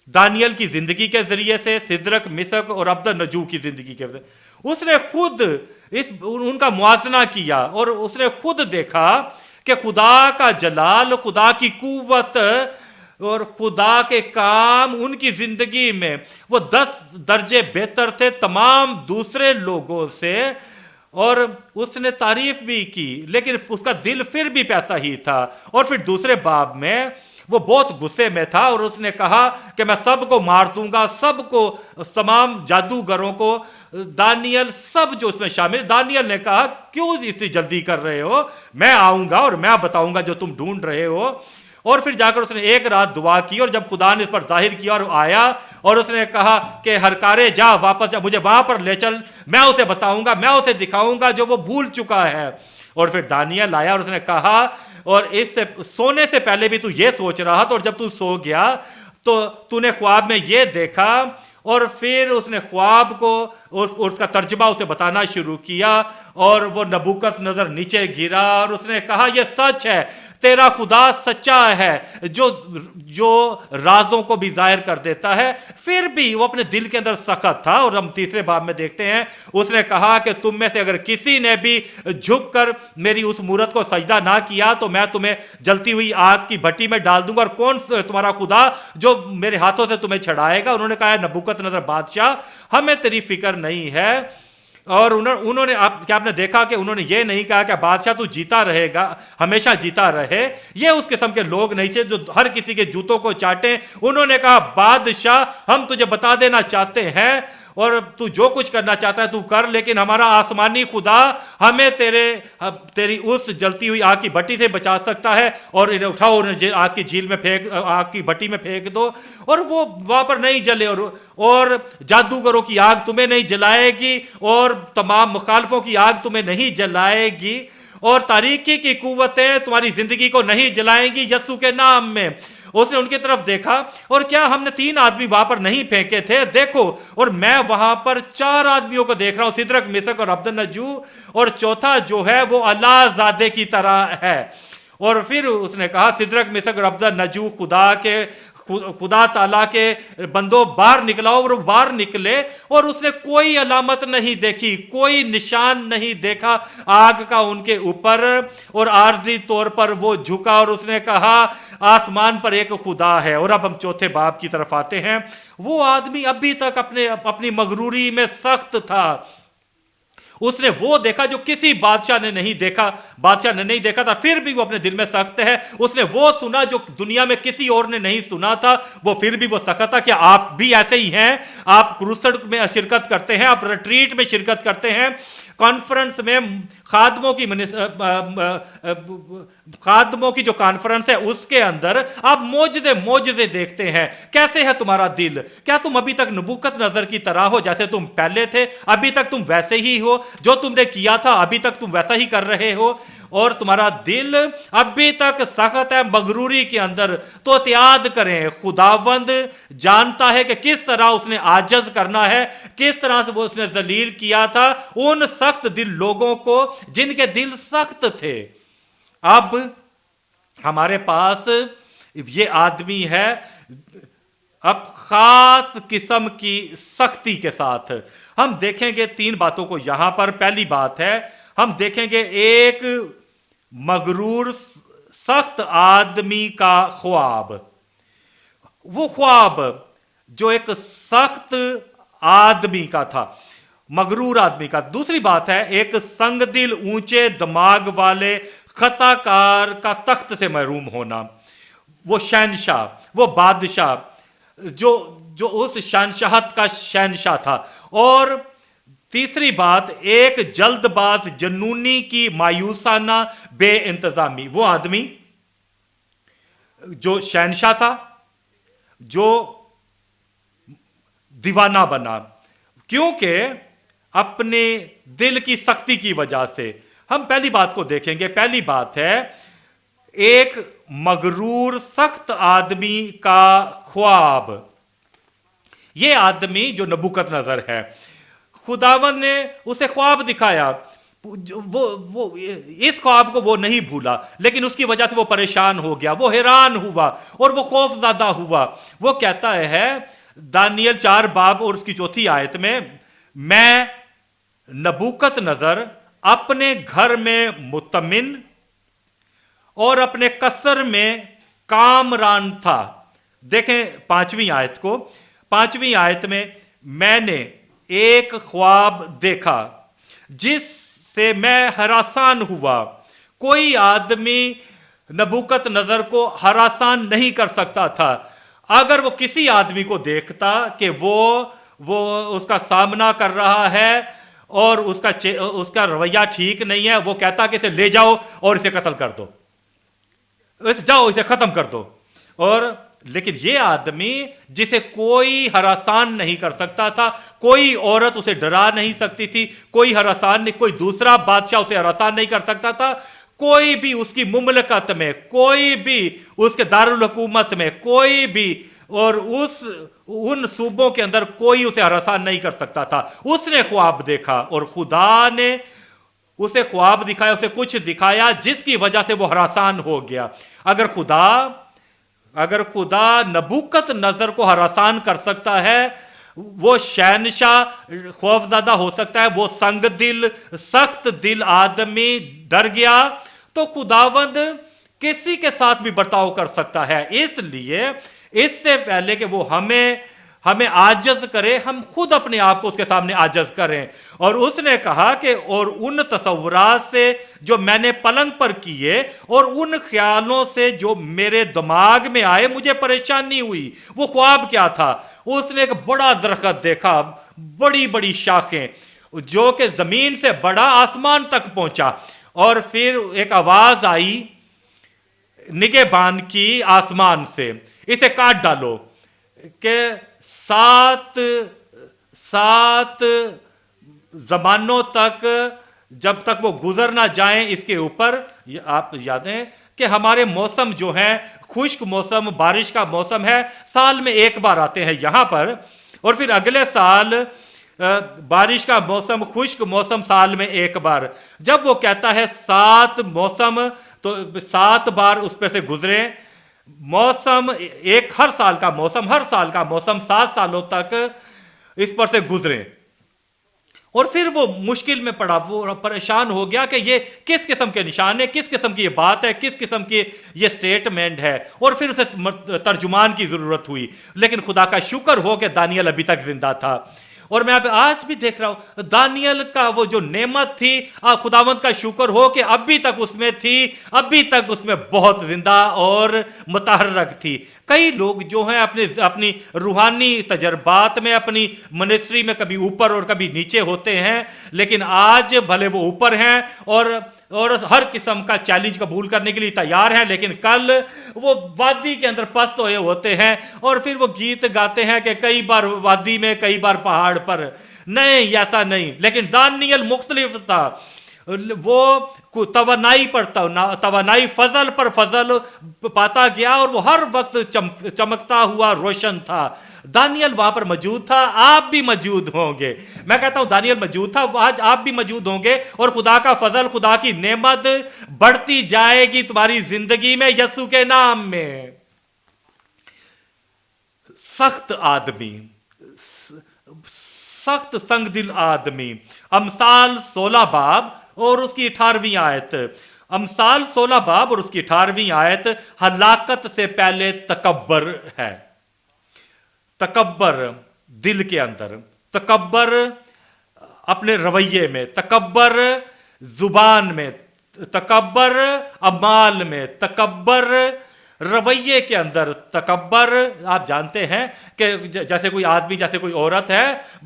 Speaker 1: دانیل کی زندگی کے ذریعے سے، سدرک، مسک اور عبدالنجو کی زندگی کے ذریعے اس نے خود ان کا موازنہ کیا، اور اس نے خود دیکھا کہ خدا کا جلال، خدا کی قوت اور خدا کے کام ان کی زندگی میں وہ 10 درجے بہتر تھے تمام دوسرے لوگوں سے. اور اس نے تعریف بھی کی، لیکن اس کا دل پھر بھی پیسا ہی تھا. اور پھر دوسرے باب میں وہ بہت غصے میں تھا، اور اس نے کہا کہ میں سب کو مار دوں گا، سب کو، تمام جادوگروں کو، دانیل، سب جو اس میں شامل. دانیل نے کہا کیوں اتنی جلدی کر رہے ہو، میں آؤں گا اور میں بتاؤں گا جو تم ڈھونڈ رہے ہو. اور پھر جا کر اس نے ایک رات دعا کی، اور جب خدا نے اس پر ظاہر کیا اور آیا اور اس نے کہا کہ ہرکارے جا، واپس جا، مجھے وہاں پر لے چل، میں اسے بتاؤں گا، میں اسے دکھاؤں گا جو وہ بھول چکا ہے. اور پھر دانیل آیا اور اس نے کہا، اور اس سے سونے سے پہلے بھی تو یہ سوچ رہا تھا، اور جب تو سو گیا تو نے خواب میں یہ دیکھا. اور پھر اس نے خواب کو اس کا ترجمہ اسے بتانا شروع کیا، اور وہ نبوکت نظر نیچے گرا، اور اس نے کہا یہ سچ ہے، تیرا خدا سچا ہے جو رازوں کو بھی ظاہر کر دیتا ہے. پھر بھی وہ اپنے دل کے اندر سخت تھا. اور ہم تیسرے باب میں دیکھتے ہیں اس نے کہا کہ تم میں سے اگر کسی نے بھی جھک کر میری اس مورت کو سجدہ نہ کیا تو میں تمہیں جلتی ہوئی آگ کی بھٹی میں ڈال دوں گا، اور کون تمہارا خدا جو میرے ہاتھوں سے تمہیں چھڑائے گا. انہوں نے کہا نبوکت نظر بادشاہ، ہمیں تیری فکر نہیں ہے. اور انہوں نے کیا آپ نے دیکھا کہ انہوں نے یہ نہیں کہا کہ بادشاہ تو جیتا رہے گا، ہمیشہ جیتا رہے. یہ اس قسم کے لوگ نہیں تھے جو ہر کسی کے جوتوں کو چاٹیں. انہوں نے کہا بادشاہ ہم تجھے بتا دینا چاہتے ہیں، اور تو جو کچھ کرنا چاہتا ہے تو کر، لیکن ہمارا آسمانی خدا ہمیں تیری اس جلتی ہوئی آگ کی بھٹی سے بچا سکتا ہے. اور انہیں اٹھاؤ، انہیں آگ کی جھیل میں آگ کی بھٹی میں پھینک دو. اور وہ وہاں پر نہیں جلے، اور جادوگروں کی آگ تمہیں نہیں جلائے گی، اور تمام مخالفوں کی آگ تمہیں نہیں جلائے گی، اور تاریکی کی قوتیں تمہاری زندگی کو نہیں جلائیں گی یسوع کے نام میں. उसने उनकी तरफ देखा, और क्या हमने 3 आदमी वहां पर नहीं फेंके थे? देखो, और मैं वहां पर 4 आदमियों को देख रहा हूं, सिदरक, मिसक और अब्दनजू, और चौथा जो है वो अल्लाहजादे की तरह है। और फिर उसने कहा, सिदरक, मिसक और अब्दनजू खुदा ताला के बंदों, बाहर निकलाओ। और वो बाहर निकले, और उसने कोई अलामत नहीं देखी, कोई निशान नहीं देखा आग का उनके ऊपर, और आर्जी तौर पर वो झुका और उसने कहा, आसमान पर एक खुदा है। और अब हम चौथे बाब की तरफ आते हैं। वो आदमी अभी तक अपनी मगरूरी में सख्त था। उसने वो देखा जो किसी बादशाह ने नहीं देखा था, फिर भी वो अपने दिल में सख्त है। उसने वो सुना जो दुनिया में किसी और ने नहीं सुना था, वो फिर भी वो सख्त था। क्या आप भी ऐसे ही हैं? आप क्रूसड में शिरकत करते हैं, आप रिट्रीट में शिरकत करते हैं, कॉन्फ्रेंस में खादमों की जो कॉन्फ्रेंस है उसके अंदर आप मोजज़े देखते हैं। कैसे है तुम्हारा दिल? क्या तुम अभी तक नबूकत नजर की तरह हो, जैसे तुम पहले थे? अभी तक तुम वैसे ही हो, जो तुमने किया था अभी तक तुम वैसा ही कर रहे हो, और तुम्हारा दिल अभी तक सख्त है मगरूरी के अंदर। तो एहतियात करें, खुदावंद जानता है कि किस तरह उसने आजज करना है, किस तरह से वो उसने जलील किया था उन सख्त दिल लोगों को जिनके दिल सख्त थे। अब हमारे पास ये आदमी है, अब खास किस्म की सख्ती के साथ हम देखेंगे 3 बातों को यहां पर। पहली बात है, हम देखेंगे एक मगरूर सख्त आदमी का ख्वाब। वो ख्वाब जो एक सख्त आदमी का था, मगरूर आदमी का। दूसरी बात है, एक संगदिल ऊंचे दिमाग वाले खताकार का तख्त से महरूम होना। वो शहनशाह, वो बादशाह जो उस शहनशाहत का शहनशाह था। और तीसरी बात, एक जल्दबाज जनूनी की मायूसाना बेइंतजामी। वो आदमी जो शहनशाह था, जो दीवाना बना, क्योंकि अपने दिल की सख्ती की वजह से। हम पहली बात को देखेंगे। पहली बात है, एक मगरूर सख्त आदमी का ख्वाब। यह आदमी जो नबूकत नजर है, खुदावन ने उसे ख्वाब दिखाया। वो इस ख्वाब को वो नहीं भूला, लेकिन उसकी वजह से वो परेशान हो गया, वो हैरान हुआ और वो खौफज़दा हुआ। वो कहता है दानियल 4 बाब और उसकी 4थी आयत में, मैं नबूकत नजर अपने घर में मुतमिन और अपने कसर में कामरान था। देखें 5वीं आयत को। 5वीं आयत में, मैंने एक ख्वाब देखा जिससे मैं हरासान हुआ। कोई आदमी नबूकत नजर को हरासान नहीं कर सकता था। अगर वो किसी आदमी को देखता कि वो उसका सामना कर रहा है और उसका रवैया ठीक नहीं है, वो कहता कि इसे ले जाओ और इसे कत्ल कर दो, जाओ इसे खत्म कर दो। और लेकिन ये आदमी जिसे कोई हरासान नहीं कर सकता था, कोई औरत उसे डरा नहीं सकती थी, कोई हरासान नहीं, कोई दूसरा बादशाह उसे हरासान नहीं कर सकता था, कोई भी उसकी मुमलकत में, कोई भी उसके दारुल हुकूमत में, कोई भी और उन सूबों के अंदर कोई उसे हरासान नहीं कर सकता था। उसने ख्वाब देखा और खुदा ने उसे ख्वाब दिखाया, उसे कुछ दिखाया जिसकी वजह से वो हरासान हो गया। अगर खुदा नबूकत नजर को हरासान कर सकता है, वो शहनशाह खौफज़दा हो सकता है, वो संग दिल सख्त दिल आदमी डर गया, तो खुदावंद किसी के साथ भी बर्ताव कर सकता है। इसलिए इससे पहले कि वो हमें आजज करे, हम खुद अपने आप को उसके सामने आजज करें। और उसने कहा कि और उन तसव्वुरात से जो मैंने पलंग पर किए और उन ख्यालों से जो मेरे दिमाग में आए, मुझे परेशानी हुई। वो ख्वाब क्या था? उसने एक बड़ा दरख्त देखा, बड़ी बड़ी शाखें, जो कि जमीन से बड़ा आसमान तक पहुंचा। और फिर एक आवाज आई निगहबान की आसमान से, इसे काट डालो, कि 7 जमानों तक, जब तक वो गुजर ना जाएं इसके ऊपर। आप याद है کہ ہمارے موسم جو ہیں خشک موسم، بارش کا موسم ہے، سال میں ایک بار آتے ہیں یہاں پر، اور پھر اگلے سال بارش کا موسم، خشک موسم سال میں ایک بار. جب وہ کہتا ہے 7 موسم تو 7 بار اس پہ سے گزرے، موسم ایک ہر سال کا موسم 7 سالوں تک اس پر سے گزرے. اور پھر وہ مشکل میں پڑا، وہ پریشان ہو گیا کہ یہ کس قسم کے نشان ہے، کس قسم کی یہ بات ہے، کس قسم کی یہ سٹیٹمنٹ ہے. اور پھر اسے ترجمان کی ضرورت ہوئی، لیکن خدا کا شکر ہو کہ دانیل ابھی تک زندہ تھا. اور میں آج بھی دیکھ رہا ہوں دانیل کا وہ جو نعمت تھی، خداوند کا شکر ہو کہ ابھی تک اس میں تھی، ابھی تک اس میں بہت زندہ اور متحرک تھی. کئی لوگ جو ہیں اپنی روحانی تجربات میں، اپنی منسٹری میں کبھی اوپر اور کبھی نیچے ہوتے ہیں، لیکن آج بھلے وہ اوپر ہیں اور ہر قسم کا چیلنج قبول کرنے کے لیے تیار ہیں، لیکن کل وہ وادی کے اندر پست ہوئے ہوتے ہیں. اور پھر وہ گیت گاتے ہیں کہ کئی بار وادی میں، کئی بار پہاڑ پر. نہیں، ایسا نہیں. لیکن دانیل مختلف تھا، وہ توانائی فضل پر فضل پاتا گیا، اور وہ ہر وقت چمکتا ہوا روشن تھا. دانیل وہاں پر موجود تھا، آپ بھی موجود ہوں گے. میں کہتا ہوں دانیل موجود تھا، آج آپ بھی موجود ہوں گے، اور خدا کا فضل، خدا کی نعمت بڑھتی جائے گی تمہاری زندگی میں یسوع کے نام میں. سخت آدمی، سخت سنگ دل آدمی. امثال 16 باب اور اس کی 18ویں آیت. امثال 16 باب اور اس کی 18ویں آیت ہلاکت سے پہلے تکبر ہے. تکبر دل کے اندر، تکبر اپنے رویے میں، تکبر زبان میں، تکبر اعمال میں، تکبر رویے کے اندر. تکبر آپ جانتے ہیں کہ جیسے کوئی آدمی، جیسے کوئی عورت ہے،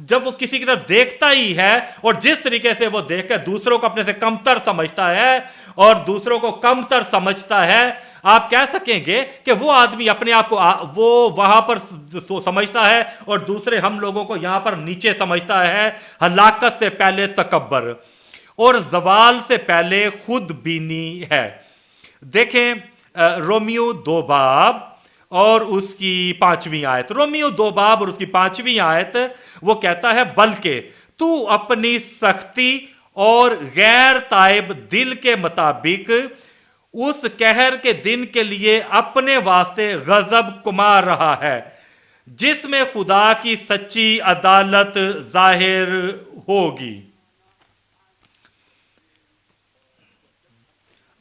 Speaker 1: جب وہ کسی کی طرف دیکھتا ہی ہے اور جس طریقے سے وہ دیکھ کر دوسروں کو اپنے سے کمتر سمجھتا ہے اور دوسروں کو کمتر سمجھتا ہے، آپ کہہ سکیں گے کہ وہ آدمی اپنے آپ کو وہ وہاں پر سمجھتا ہے اور دوسرے ہم لوگوں کو یہاں پر نیچے سمجھتا ہے. ہلاکت سے پہلے تکبر اور زوال سے پہلے خود بینی ہے. دیکھیں رومیو 2 باب اور اس کی 5ویں آیت. رومیو 2 باب اور اس کی 5ویں آیت وہ کہتا ہے بلکہ تو اپنی سختی اور غیر تائب دل کے مطابق اس قہر کے دن کے لیے اپنے واسطے غضب کما رہا ہے جس میں خدا کی سچی عدالت ظاہر ہوگی.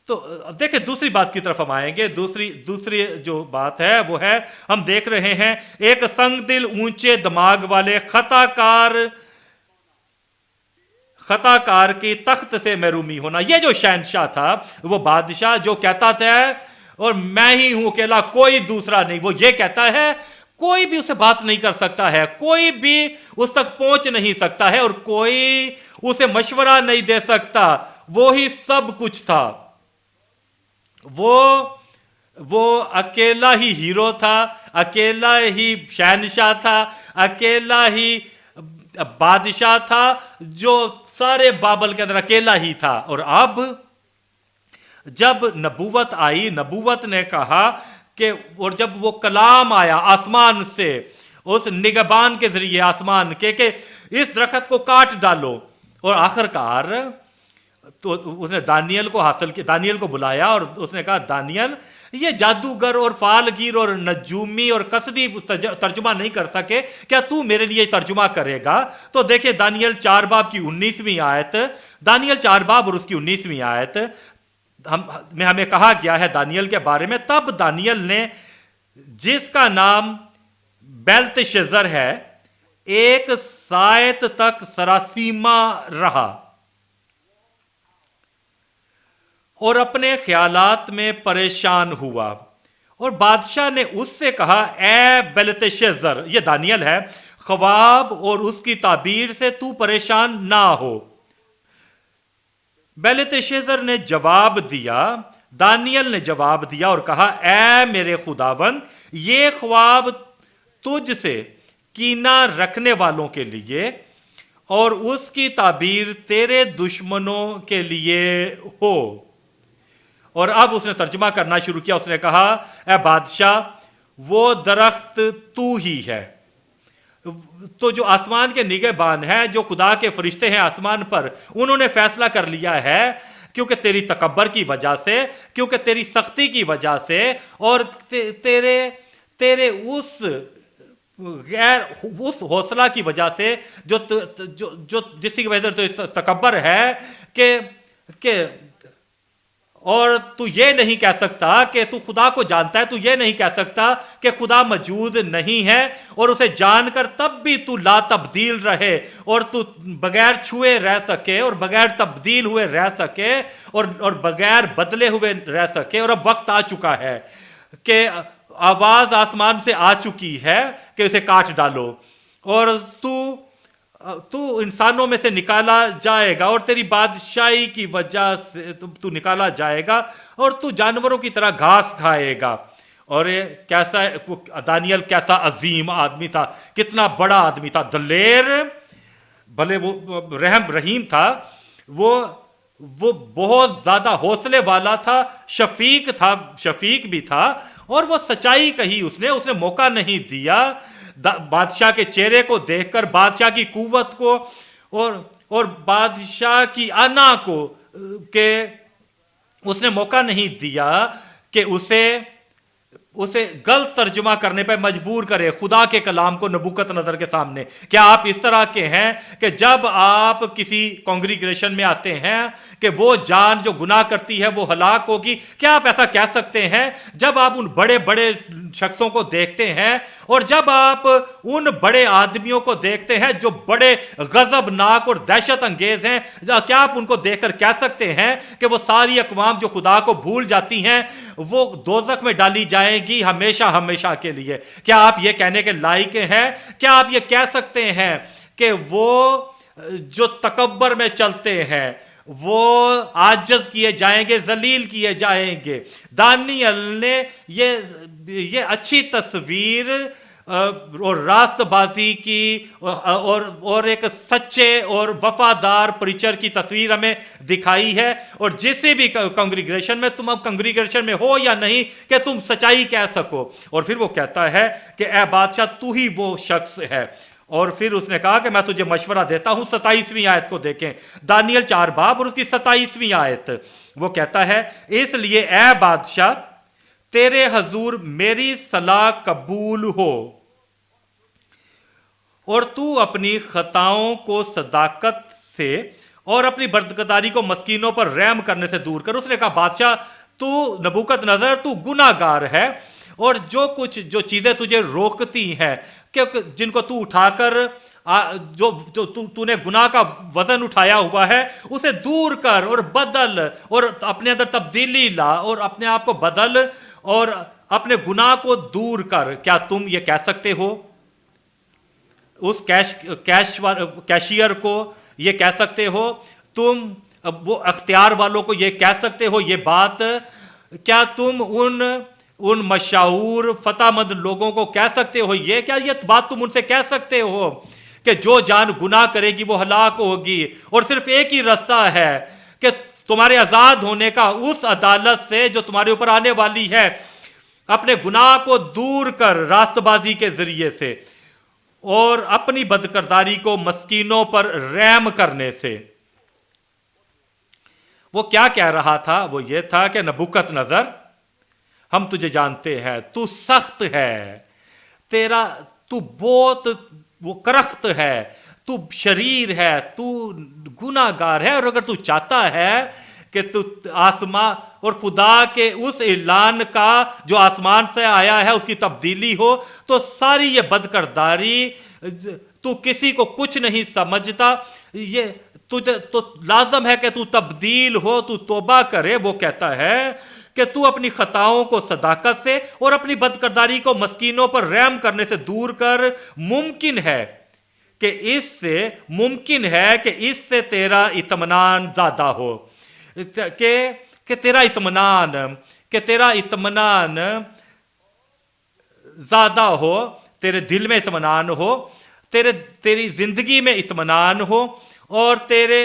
Speaker 1: تو دیکھیں دوسری بات کی طرف ہم آئیں گے. دوسری جو بات ہے وہ ہے، ہم دیکھ رہے ہیں ایک سنگ دل، اونچے دماغ والے خطا کار کی تخت سے محرومی ہونا. یہ جو شہنشاہ تھا، وہ بادشاہ جو کہتا تھا اور میں ہی ہوں اکیلا، کوئی دوسرا نہیں، وہ یہ کہتا ہے کوئی بھی اسے بات نہیں کر سکتا ہے، کوئی بھی اس تک پہنچ نہیں سکتا ہے اور کوئی اسے مشورہ نہیں دے سکتا. وہی سب کچھ تھا، وہ اکیلا ہی ہیرو تھا، اکیلا ہی شہنشاہ تھا، اکیلا ہی بادشاہ تھا جو سارے بابل کے اندر اکیلا ہی تھا. اور اب جب نبوت آئی، نبوت نے کہا کہ، اور جب وہ کلام آیا آسمان سے، اس نگہبان کے ذریعے آسمان کے، کہ اس درخت کو کاٹ ڈالو. اور آخر کار تو اس نے دانیل کو حاصل کیا، دانیل کو بلایا اور اس نے کہا دانیل، یہ جادوگر اور فالگیر اور نجومی اور قصدی ترجمہ نہیں کر سکے، کیا تو میرے لیے ترجمہ کرے گا؟ تو دیکھیں دانیل 4 باب کی 19ویں آیت، دانیل 4 باب اور اس کی 19ویں آیت میں ہمیں کہا گیا ہے دانیل کے بارے میں. تب دانیل نے، جس کا نام بیلتشزر ہے، ایک ساعت تک سراسیمہ رہا اور اپنے خیالات میں پریشان ہوا. اور بادشاہ نے اس سے کہا، اے بیلتشزر، یہ دانیل ہے، خواب اور اس کی تعبیر سے تو پریشان نہ ہو. بیلتشزر نے جواب دیا، دانیل نے جواب دیا اور کہا، اے میرے خداوند، یہ خواب تجھ سے کینہ رکھنے والوں کے لیے اور اس کی تعبیر تیرے دشمنوں کے لیے ہو. और अब उसने तर्जुमा करना शुरू किया। उसने कहा, ए बादशाह, वो दरख्त तू ही है। तो जो आसमान के निगहबान हैं, जो खुदा के फरिश्ते हैं आसमान पर, उन्होंने फैसला कर लिया है, क्योंकि तेरी तकब्बर की वजह से, क्योंकि तेरी सख्ती की वजह से, और तेरे उस हौसला की वजह से जो जिसकी वजह से तो तकब्बर है कि और तू ये नहीं कह सकता कि तू खुदा को जानता है, तू ये नहीं कह सकता कि खुदा मौजूद नहीं है, और उसे जानकर तब भी तू ला तब्दील रहे, और तू बगैर छुए रह सके, और बगैर तब्दील हुए रह सके, और बगैर बदले हुए रह सके। और अब वक्त आ चुका है कि आवाज आसमान से आ चुकी है कि उसे काट डालो, और तू इंसानों में से निकाला जाएगा, और तेरी बादशाही की वजह से तू निकाला जाएगा, और तू जानवरों की तरह घास खाएगा। और ये कैसा, दानियल कैसा अजीम आदमी था, कितना बड़ा आदमी था, दलेर, भले वो रहीम था, वो बहुत ज्यादा हौसले वाला था, शफीक भी था, और वो सच्चाई कही उसने मौका नहीं दिया बादशाह के चेहरे को देखकर, बादशाह की कुव्वत को और बादशाह की अना को, के उसने मौका नहीं दिया कि उसे गलत तर्जुमा करने पर मजबूर करे खुदा के कलाम को नबूकतनज़र के सामने। क्या आप इस तरह के हैं कि जब आप किसी कांग्रीगेशन में आते हैं कि वो जान जो गुनाह करती है वो हलाक होगी, क्या आप ऐसा कह सकते हैं जब आप उन बड़े बड़े शख्सों को देखते हैं, और जब आप उन बड़े आदमियों को देखते हैं जो बड़े गजबनाक और दहशत अंगेज हैं, क्या आप उनको देखकर कह सकते हैं कि वो सारी अक़वाम जो खुदा को भूल जाती हैं वो दोज़ख में डाली जाएंगी हमेशा हमेशा के लिए? क्या आप ये कहने के लायक हैं? क्या आप ये कह सकते हैं कि वो जो तकब्बर में चलते हैं वो आजज किए जाएंगे, जलील किए जाएंगे? दानियल ने ये अच्छी तस्वीर और रास्तबाजी की और एक सच्चे और वफादार प्रीचर की तस्वीर हमें दिखाई है। और जिस भी कांग्रीगेशन में तुम अब कांग्रीगेशन में हो या नहीं कि तुम सच्चाई कह सको। और फिर वो कहता है कि ए बादशाह, तू ही वो शख्स है। और फिर उसने कहा कि मैं तुझे मशवरा देता हूं। 27वीं आयत को देखें, दानियल 4 बाब और उसकी 27वीं आयत। वो कहता है, इसलिए ए बादशाह, तेरे हजूर मेरी सलाह कबूल हो, और तू अपनी खताओं को सदाकत से और अपनी बरदगदारी को मस्कीनों पर रहम करने से दूर कर। उसने कहा, बादशाह, तू नबूकतनज़र, तू गुनाहगार है, और जो चीजें तुझे रोकती हैं, कि जिनको तू उठाकर जो तूने गुनाह का वजन उठाया हुआ है उसे दूर कर और बदल, और अपने अंदर तब्दीली ला और अपने आप को बदल और अपने गुनाह को दूर कर। क्या तुम ये कह सकते हो उस कैशियर को? ये कह सकते हो तुम वो अख्तियार वालों को? ये कह सकते हो ये बात? क्या तुम उन मशहूर फतामंद लोगों को कह सकते हो ये? क्या ये बात तुम उनसे कह सकते हो कि जो जान गुनाह करेगी वो हलाक होगी, और सिर्फ एक ही रास्ता है कि तुम्हारे आजाद होने का उस अदालत से जो तुम्हारे ऊपर आने वाली है, अपने गुनाह को दूर कर रास्तबाजी के जरिए से, और अपनी बदकिरदारी को मस्कीनों पर रहम करने से। वो क्या कह रहा था? वो ये था कि नबूकतनज़र, हम तुझे जानते हैं, तू सख्त है, तू बहुत वो करख्त है, तू शरीर है, तू गुनाहगार है, और अगर तू चाहता है कि तू आसमां और खुदा के उस ऐलान का जो आसमान से आया है उसकी तब्दीली हो, तो सारी ये बदकिरदारी, तू किसी को कुछ नहीं समझता, ये तुझे तो लाजम है कि तू तब्दील हो, तू तौबा करे। वो कहता है कि तू अपनी खताओं को सदाकत से और अपनी बदकिरदारी को मस्कीनों पर रहम करने से दूर कर। मुमकिन है कि इससे तेरा इत्मीनान ज्यादा हो, कि तेरा इत्मीनान ज्यादा हो, तेरे दिल में इत्मीनान हो, तेरी जिंदगी में इत्मीनान हो, और तेरे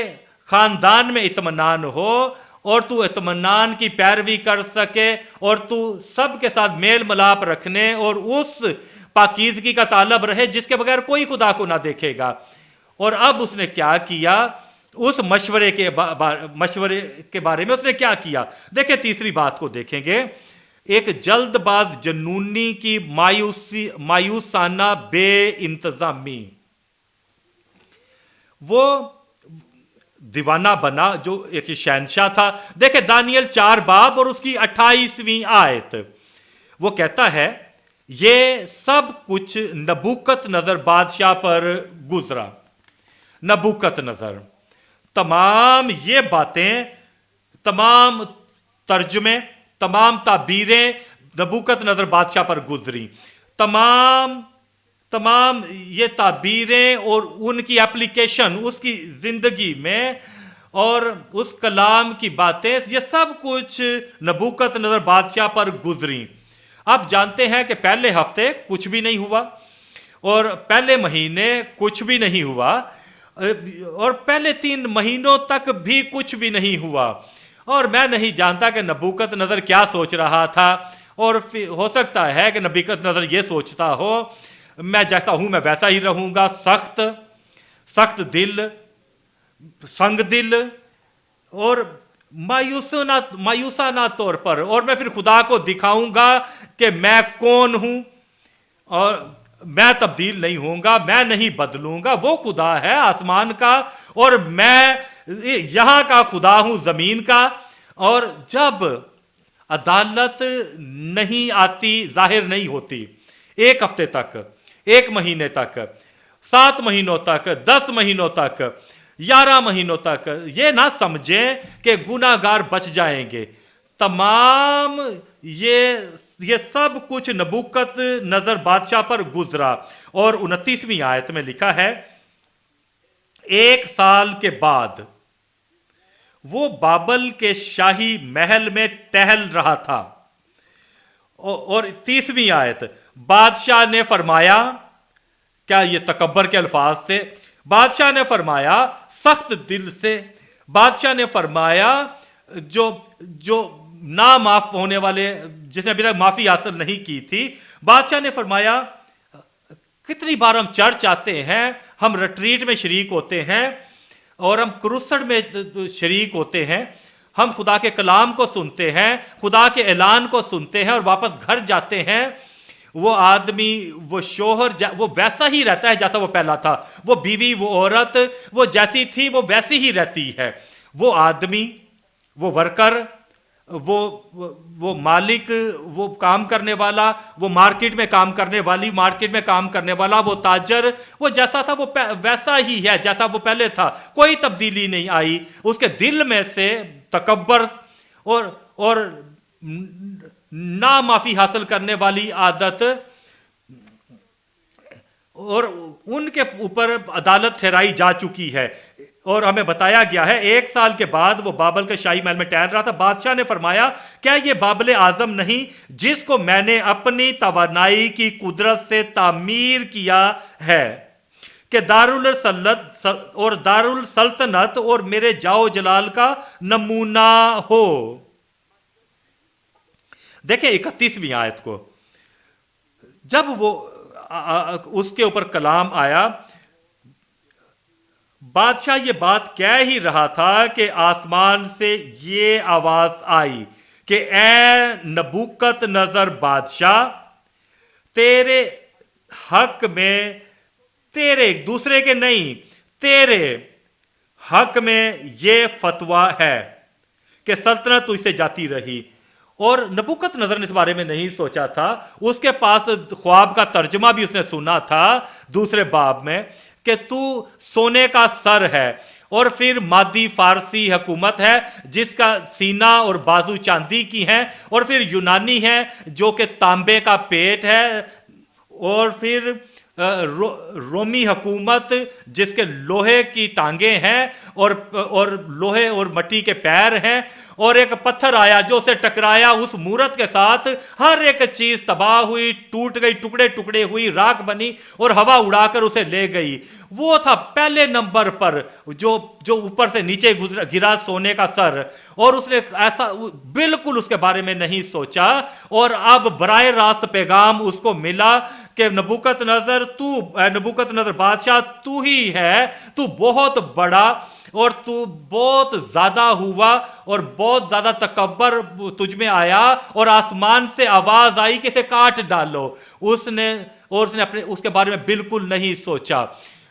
Speaker 1: खानदान में इत्मीनान हो, اور تو اطمینان کی پیروی کر سکے اور تو سب کے ساتھ میل ملاپ رکھنے اور اس پاکیزگی کا طالب رہے جس کے بغیر کوئی خدا کو نہ دیکھے گا۔ اور اب اس نے کیا کیا؟ اس مشورے کے بارے میں اس نے کیا کیا؟ دیکھیں تیسری بات کو دیکھیں گے، ایک جلد باز جنونی کی مایوسانہ بے انتظامی۔ وہ دیوانہ بنا جو ایک شہنشاہ تھا۔ دیکھیں دانیل 4 باب اور اس کی 28ویں آیت، وہ کہتا ہے یہ سب کچھ نبوکت نظر بادشاہ پر گزرا۔ نبوکت نظر، تمام یہ باتیں، تمام ترجمے، تمام تعبیریں نبوکت نظر بادشاہ پر گزری۔ تمام یہ تعبیریں اور ان کی اپلیکیشن اس کی زندگی میں اور اس کلام کی باتیں، یہ سب کچھ نبوکت نظر بادشاہ پر گزری۔ آپ جانتے ہیں کہ پہلے ہفتے کچھ بھی نہیں ہوا اور پہلے مہینے کچھ بھی نہیں ہوا اور پہلے 3 مہینوں تک بھی کچھ بھی نہیں ہوا، اور میں نہیں جانتا کہ نبوکت نظر کیا سوچ رہا تھا، اور ہو سکتا ہے کہ نبوکت نظر یہ سوچتا ہو میں جیسا ہوں میں ویسا ہی رہوں گا، سخت دل، سنگ دل اور مایوسانہ طور پر، اور میں پھر خدا کو دکھاؤں گا کہ میں کون ہوں اور میں تبدیل نہیں ہوں گا، میں نہیں بدلوں گا۔ وہ خدا ہے آسمان کا اور میں یہاں کا خدا ہوں زمین کا۔ اور جب عدالت نہیں آتی، ظاہر نہیں ہوتی، 1 ہفتے تک، 1 مہینے تک، 7 مہینوں تک، 10 مہینوں تک، 11 مہینوں تک، یہ نہ سمجھیں کہ گناہ گار بچ جائیں گے۔ تمام یہ سب کچھ نبوکت نظر بادشاہ پر گزرا۔ اور 29ویں آیت میں لکھا ہے 1 سال کے بعد وہ بابل کے شاہی محل میں ٹہل رہا تھا۔ اور 30ویں آیت، بادشاہ نے فرمایا، کیا یہ تکبر کے الفاظ تھے؟ بادشاہ نے فرمایا سخت دل سے، بادشاہ نے فرمایا جو نا معاف ہونے والے، جس نے ابھی تک معافی حاصل نہیں کی تھی، بادشاہ نے فرمایا کتنی بار ہم چرچ آتے ہیں، ہم ریٹریٹ میں شریک ہوتے ہیں اور ہم کروسڈ میں شریک ہوتے ہیں، ہم خدا کے کلام کو سنتے ہیں، خدا کے اعلان کو سنتے ہیں اور واپس گھر جاتے ہیں، وہ آدمی، وہ شوہر وہ ویسا ہی رہتا ہے جیسا وہ پہلا تھا، وہ بیوی، وہ عورت وہ جیسی تھی وہ ویسی ہی رہتی ہے، وہ آدمی، وہ ورکر، وہ مالک، وہ کام کرنے والا، وہ مارکیٹ میں کام کرنے والی، مارکیٹ میں کام کرنے والا، وہ تاجر، وہ جیسا تھا وہ ویسا ہی ہے جیسا وہ پہلے تھا، کوئی تبدیلی نہیں آئی۔ اس کے دل میں سے تکبر اور نا معافی حاصل کرنے والی عادت، اور ان کے اوپر عدالت ٹھہرائی جا چکی ہے۔ اور ہمیں بتایا گیا ہے 1 سال کے بعد وہ بابل کے شاہی محل میں ٹہل رہا تھا۔ بادشاہ نے فرمایا کیا یہ بابل اعظم نہیں جس کو میں نے اپنی توانائی کی قدرت سے تعمیر کیا ہے کہ دارالسلطنت اور میرے جاؤ جلال کا نمونہ ہو؟ دیکھیں 31ویں آیت کو، جب وہ اس کے اوپر کلام آیا، بادشاہ یہ بات کہہ ہی رہا تھا کہ آسمان سے یہ آواز آئی کہ اے نبوکت نظر بادشاہ، تیرے حق میں، تیرے ایک دوسرے کے نہیں، تیرے حق میں یہ فتویٰ ہے کہ سلطنت تجھ سے جاتی رہی۔ اور نبوکت نظر نے اس بارے میں نہیں سوچا تھا، اس کے پاس خواب کا ترجمہ بھی اس نے سنا تھا 2 باب میں کہ تو سونے کا سر ہے، اور پھر مادی فارسی حکومت ہے جس کا سینہ اور بازو چاندی کی ہیں، اور پھر یونانی ہے جو کہ تانبے کا پیٹ ہے، اور پھر رومی حکومت جس کے لوہے کی ٹانگیں ہیں اور لوہے اور مٹی کے پیر ہیں، और एक पत्थर आया जो उसे टकराया उस मूरत के साथ, हर एक चीज तबाह हुई, टूट गई, टुकड़े टुकड़े हुई, राख बनी और हवा उड़ाकर उसे ले गई। वो था पहले नंबर पर जो जो ऊपर से नीचे गिरा सोने का सर, और उसने ऐसा बिल्कुल उसके बारे में नहीं सोचा। और अब बराह रास्त पैगाम उसको मिला कि नबूकतनजर बादशाह, तू ही है, तू बहुत बड़ा और तू बहुत ज्यादा हुआ और बहुत ज्यादा तकब्बर तुझ में आया, और आसमान से आवाज आई कि इसे काट डालो। उसने अपने उसके बारे में बिल्कुल नहीं सोचा,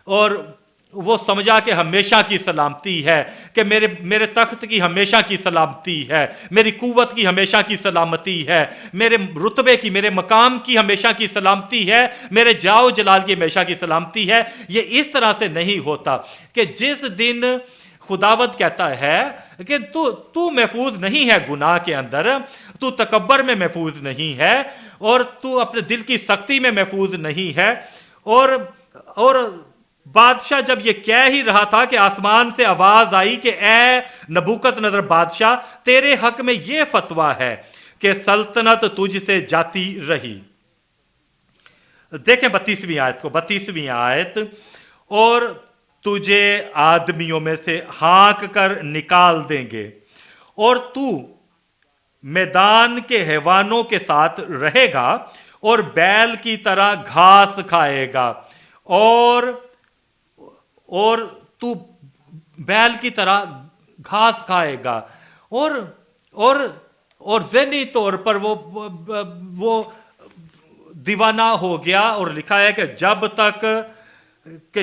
Speaker 1: और वो समझा कि हमेशा की सलामती है, कि मेरे तख्त की हमेशा की सलामती है, मेरी कुव्वत की हमेशा की सलामती है, मेरे रुतबे की, मेरे मकाम की हमेशा की सलामती है, मेरे जाओ जलाल की हमेशा की सलामती है। ये इस तरह से नहीं होता कि जिस दिन खुदावत कहता है कि तू महफूज नहीं है गुनाह के अंदर, तू तकब्बर में महफूज नहीं है, और तू अपने दिल की सख्ती में महफूज नहीं है। और बादशाह जब ये कह ही रहा था कि आसमान से आवाज आई कि ए नबूकतनजर बादशाह, तेरे हक में ये फतवा है कि सल्तनत तुझसे जाती रही। देखें 32वीं आयत को, 32वीं आयत, और तुझे आदमियों में से हाँक कर निकाल देंगे और तू मैदान के हैवानों के साथ रहेगा और बैल की तरह घास खाएगा, और तू बैल की तरह घास खाएगा। और ज़हनी तौर पर वो दीवाना हो गया, और लिखा है कि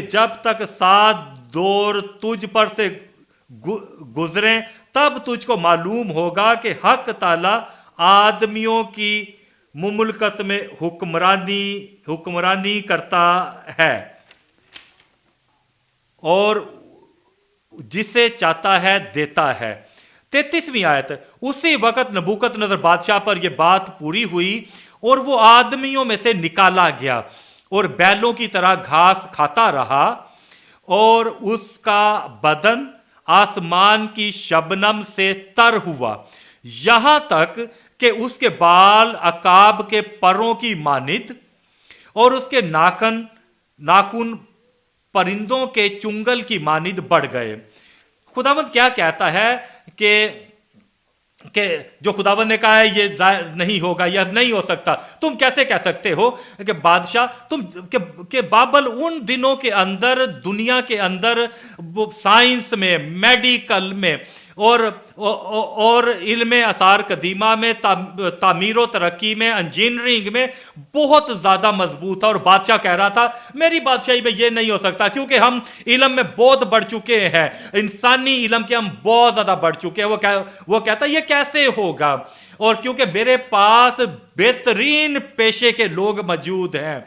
Speaker 1: जब तक 7 दौर तुझ पर से गुजरें तब तुझको मालूम होगा कि हक ताला आदमियों की मुमलकत में हुक्मरानी करता है और जिसे चाहता है देता है। 33वीं आयत, उसी वक्त नबूकतनजर बादशाह पर यह बात पूरी हुई और वो आदमियों में से निकाला गया और बैलों की तरह घास खाता रहा, और उसका बदन आसमान की शबनम से तर हुआ, यहां तक कि उसके बाल अकाब के परों की मानिद और उसके नाखून परिंदों के चुंगल की मानिद बढ़ गए। खुदावंद क्या कहता है कि जो खुदावंद ने कहा है ये नहीं होगा, यह नहीं हो सकता, तुम कैसे कह सकते हो कि बादशाह तुम के बाबल उन दिनों के अंदर, दुनिया के अंदर, वो साइंस में, मेडिकल में और इल्म आसार कदीमा में, तामीर तरक्की में, इंजीनियरिंग में बहुत ज़्यादा मजबूत था, और बादशाह कह रहा था मेरी बादशाही में ये नहीं हो सकता क्योंकि हम इल्म में बहुत बढ़ चुके हैं, इंसानी इल्म के हम बहुत ज़्यादा बढ़ चुके हैं। वो कहता ये कैसे होगा, और क्योंकि मेरे पास बेहतरीन पेशे के लोग मौजूद हैं।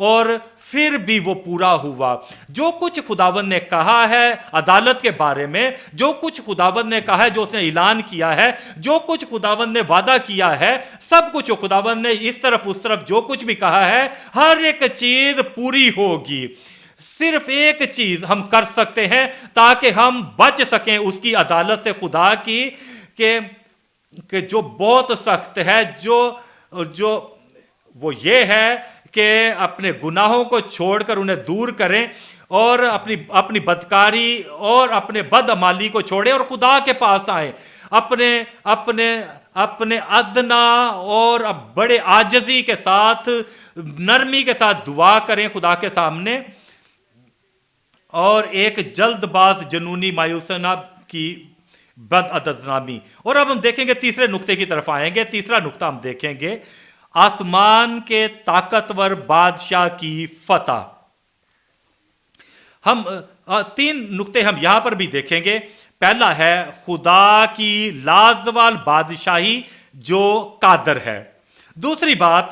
Speaker 1: और फिर भी वो पूरा हुआ। जो कुछ खुदावंद ने कहा है अदालत के बारे में, जो कुछ खुदावंद ने कहा है, जो उसने ऐलान किया है, जो कुछ खुदावंद ने वादा किया है, सब कुछ खुदावंद ने इस तरफ उस तरफ जो कुछ भी कहा है, हर एक चीज पूरी होगी। सिर्फ एक चीज हम कर सकते हैं ताकि हम बच सकें उसकी अदालत से, खुदा की, कि जो बहुत सख्त है, जो वो ये है कि अपने गुनाहों को छोड़कर उन्हें दूर करें और अपनी बदकारी और अपने बदअमाली को छोड़ें और खुदा के पास आए, अपने अदना और बड़े आजजी के साथ, नरमी के साथ दुआ करें खुदा के सामने, और एक जल्दबाज जनूनी मायूसना की बदअदनामी। और अब हम देखेंगे तीसरे नुक्ते की तरफ आएंगे। तीसरा नुक्ता हम देखेंगे आसमान के ताकतवर बादशाह की फतह। हम 3 नुक्ते हम यहां पर भी देखेंगे। पहला है खुदा की लाजवाल बादशाही जो कादर है। दूसरी बात,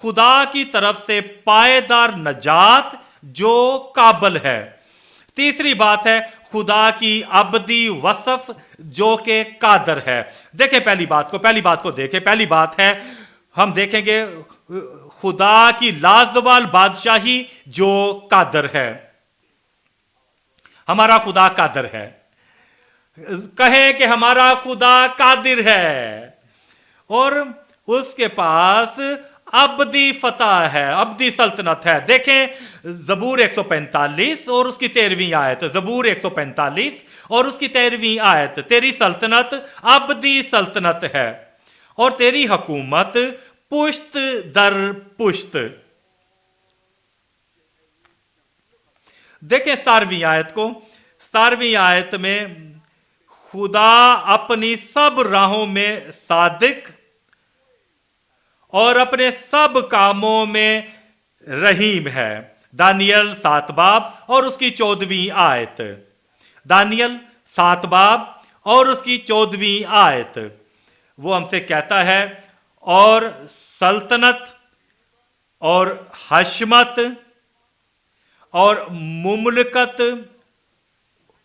Speaker 1: खुदा की तरफ से पायदार नजात जो काबिल है। तीसरी बात है खुदा की अबदी वसफ जो के कादर है। देखें पहली बात को देखें। पहली बात है, हम देखेंगे खुदा की लाजवाल बादशाही जो कादर है। हमारा खुदा कादर है। कहें कि हमारा खुदा कादिर है और उसके पास अब्दी फतह है, अब्दी सल्तनत है। देखें जबूर 145 और उसकी 13वीं आयत, जबूर 145 और उसकी 13वीं आयत, तेरी सल्तनत अब्दी सल्तनत है और तेरी हुकूमत पुश्त दर पुश्त। देखें 17वीं आयत को, 17वीं आयत में खुदा अपनी सब राहों में सादिक और अपने सब कामों में रहीम है। दानियल 7 बाब और उसकी 14वीं आयत, दानियल 7 बाब और उसकी 14वीं आयत, वो हमसे कहता है और सल्तनत और हशमत और मुमलकत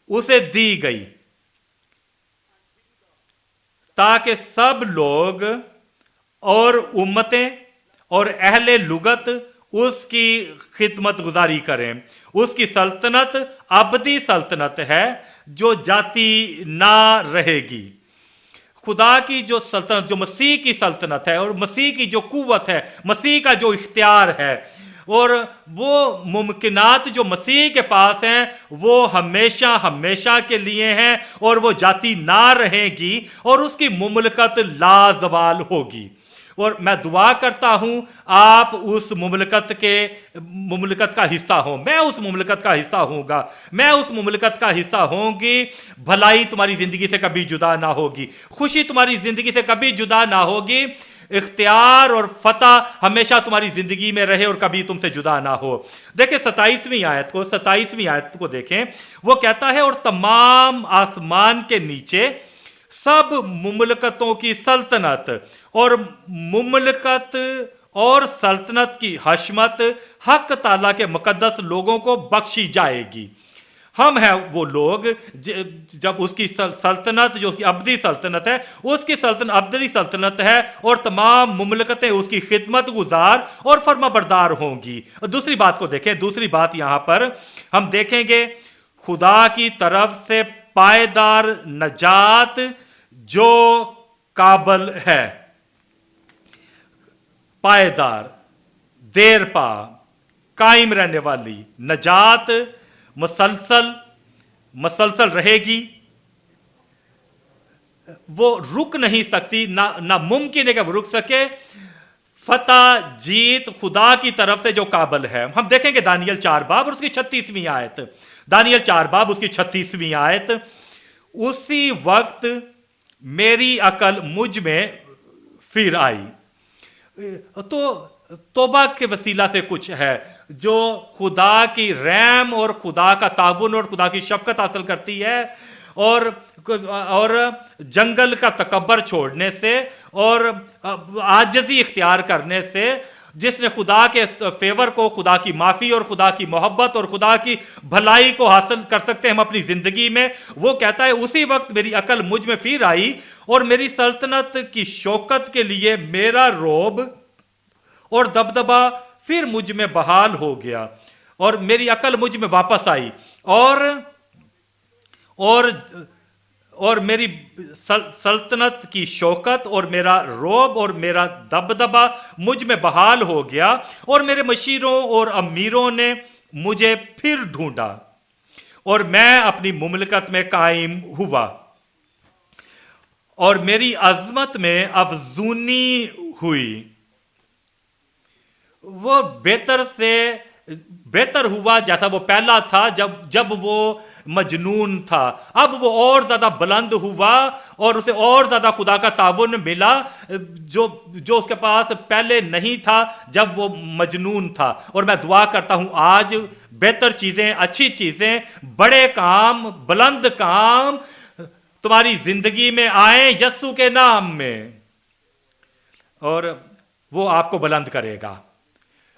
Speaker 1: उसे दी गई ताकि सब लोग और उम्मतें और अहले लुगत उसकी खिदमत गुजारी करें। उसकी सल्तनत अबदी सल्तनत है जो जाती ना रहेगी। खुदा की जो सल्तनत, जो मसीह की सल्तनत है और मसीह की जो कुव्वत है, मसीह का जो इख्तियार है और वो मुमकिनात जो मसीह के पास हैं वो हमेशा हमेशा के लिए हैं और वो जाती ना रहेगी और उसकी मुमलकत लाजवाल होगी। और मैं दुआ करता हूं आप उस मुमलकत का हिस्सा हो, मैं उस मुमलकत का हिस्सा होऊंगा, मैं उस मुमलकत का हिस्सा होंगी। भलाई तुम्हारी जिंदगी से कभी जुदा ना होगी, खुशी तुम्हारी जिंदगी से कभी जुदा ना होगी, इख्तियार और फतह हमेशा तुम्हारी जिंदगी में रहे और कभी तुमसे जुदा ना हो। देखें 27वीं आयत को देखें, वो कहता है और तमाम आसमान के नीचे सब मुमलकतों की सल्तनत और मुमलकत और सल्तनत की हशमत हक ताला के मुकद्दस लोगों को बख्शी जाएगी। हम हैं वो लोग जब उसकी सल्तनत, जो उसकी अब्दी सल्तनत है, उसकी सल्तनत अब्दी सल्तनत है और तमाम मुमलकतें उसकी खिदमत गुजार और फर्माबरदार होंगी। दूसरी बात को देखें, दूसरी बात यहां पर हम देखेंगे खुदा की तरफ से पायदार नजात जो काबल है, पायदार, देर पा, कायम रहने वाली नजात मसलसल रहेगी, वो रुक नहीं सकती, ना मुमकिन है कि वो रुक सके। फतह जीत खुदा की तरफ से जो काबल है। हम देखेंगे दानियल 4 बाब और उसकी 36वीं आयत, दानियल 4 बाब उसकी 36वीं आयत, उसी वक्त मेरी अकल मुझ में फिर आई। तो तौबा के वसीला से कुछ है जो खुदा की रहम और खुदा का ताबुन और खुदा की शफकत हासिल करती है और जंगल का तकब्बर छोड़ने से और आजिज़ी इख्तियार करने से, जिसने खुदा के फेवर को, खुदा की माफ़ी और खुदा की मोहब्बत और खुदा की भलाई को हासिल कर सकते हैं हम अपनी ज़िंदगी में। वो कहता है उसी वक्त मेरी अकल मुझ में फिर आई और मेरी सल्तनत की शौकत के लिए मेरा रोब और दबदबा फिर मुझ में बहाल हो गया और मेरी अकल मुझ में वापस आई और मेरी सल्तनत की शौकत और मेरा रोब और मेरा दबदबा मुझ में बहाल हो गया और मेरे मशीरों और अमीरों ने मुझे फिर ढूंढा और मैं अपनी मुमलकत में कायम हुआ और मेरी अजमत में अफजूनी हुई। वो बेहतर हुआ जैसा वो पहला था जब वो मजनून था। अब वो और ज्यादा बुलंद हुआ और उसे और ज्यादा खुदा का ताबुन मिला जो उसके पास पहले नहीं था जब वो मजनून था। और मैं दुआ करता हूं आज बेहतर चीजें, अच्छी चीजें, बड़े काम, बुलंद काम तुम्हारी जिंदगी में आए यस्सु के नाम में, और वो आपको बुलंद करेगा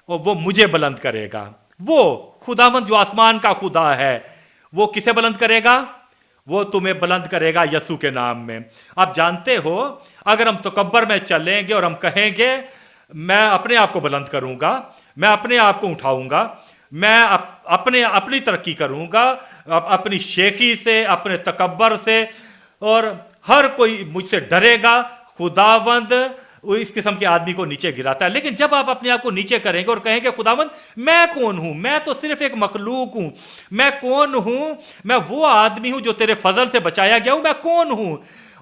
Speaker 1: और वो मुझे बुलंद करेगा। वो खुदावंद जो आसमान का खुदा है वो किसे बुलंद करेगा? वो तुम्हें बुलंद करेगा यस्सु के नाम में। आप जानते हो अगर हम तकब्बर में चलेंगे और हम कहेंगे मैं अपने आप को बुलंद करूंगा, मैं अपने आप को उठाऊंगा, मैं अपनी तरक्की करूंगा, अपनी शेखी से, अपने तकब्बर से, और हर कोई मुझसे डरेगा। खुदावंद इस किस्म के आदमी को नीचे गिराता है। लेकिन जब आप अपने आप को नीचे करेंगे और कहेंगे खुदावंद मैं कौन हूं, मैं तो सिर्फ एक मखलूक हूं, मैं कौन हूं, मैं वो आदमी हूं जो तेरे फजल से बचाया गया हूं, मैं कौन हूं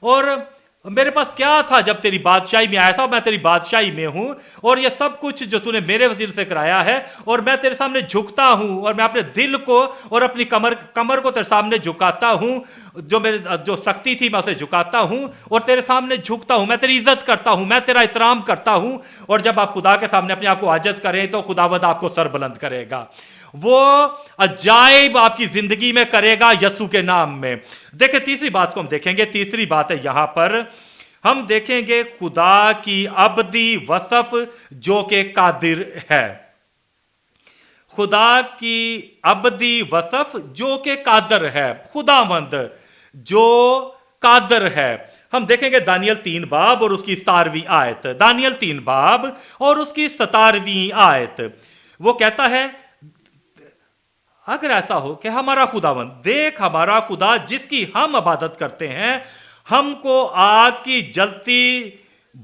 Speaker 1: और मेरे पास क्या था जब तेरी बादशाही में आया था, मैं तेरी बादशाही में हूं और ये सब कुछ जो तूने मेरे वसीले से कराया है और मैं तेरे सामने झुकता हूं और मैं अपने दिल को और अपनी कमर को तेरे सामने झुकाता हूं, जो शक्ति थी मैं उसे झुकाता हूं और तेरे सामने झुकता हूं, मैं तेरी इज्जत करता हूं, मैं तेरा एहतराम करता हूं। और जब आप खुदा के सामने अपने आप को आजिज़ करें तो खुदावंद आपको सर बुलंद करेगा, वो अजाइब आपकी जिंदगी में करेगा यीशु के नाम में। देखिए तीसरी बात को हम देखेंगे, तीसरी बात है यहां पर हम देखेंगे खुदा की अबदी वसफ जो कि कादिर है। खुदा की अबदी वसफ जो कि कादर है, खुदावंद जो कादर है। हम देखेंगे दानियल 3 बाब और उसकी 17वीं आयत, दानियल 3 बाब और उसकी 17वीं आयत। वो कहता है अगर ऐसा हो कि हमारा खुदावंद, देख हमारा खुदा जिसकी हम इबादत करते हैं, हमको आग की जलती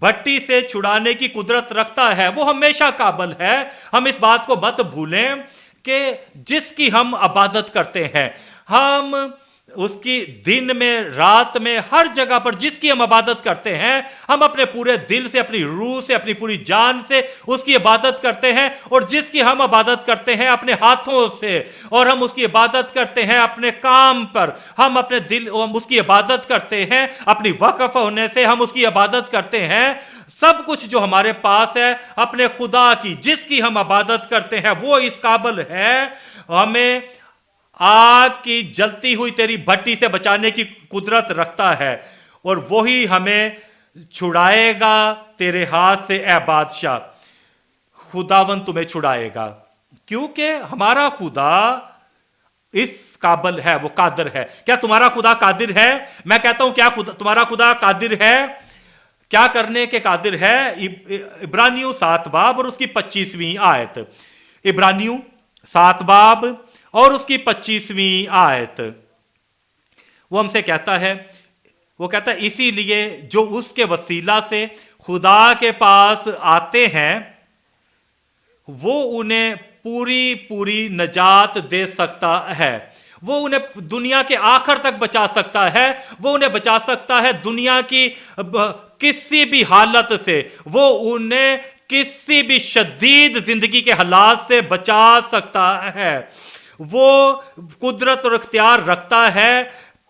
Speaker 1: भट्टी से छुड़ाने की कुदरत रखता है, वो हमेशा काबिल है। हम इस बात को मत भूलें कि जिसकी हम इबादत करते हैं, हम उसकी दिन में रात में हर जगह पर जिसकी हम इबादत करते हैं, हम अपने पूरे दिल से, अपनी रूह से, अपनी पूरी जान से उसकी इबादत करते हैं। और जिसकी हम इबादत करते हैं अपने हाथों से, और हम उसकी इबादत करते हैं अपने काम पर, हम अपने दिल, हम उसकी इबादत करते हैं अपनी वक्फ होने से, हम उसकी इबादत करते हैं सब कुछ जो हमारे पास है अपने खुदा की, जिसकी हम इबादत करते हैं वो इस काबिल है हमें आग की जलती हुई तेरी भट्टी से बचाने की कुदरत रखता है, और वही हमें छुड़ाएगा तेरे हाथ से ए बादशाह। खुदावन तुम्हें छुड़ाएगा क्योंकि हमारा खुदा इस काबिल है, वो कादिर है। क्या तुम्हारा खुदा कादिर है? मैं कहता हूं क्या तुम्हारा खुदा कादिर है? क्या करने के कादिर है? इब्रानियों 7 बाब और उसकी 25वीं आयत, इब्रानियों 7 बाब और उसकी 25वीं आयत। वो हमसे कहता है, वो कहता है इसीलिए जो उसके वसीला से खुदा के पास आते हैं वो उन्हें पूरी पूरी नजात दे सकता है, वो उन्हें दुनिया के आखिर तक बचा सकता है, वो उन्हें बचा सकता है दुनिया की किसी भी हालत से, वो उन्हें किसी भी शदीद जिंदगी के हालात से बचा सकता है। वो कुदरत और इख्तियार रखता है,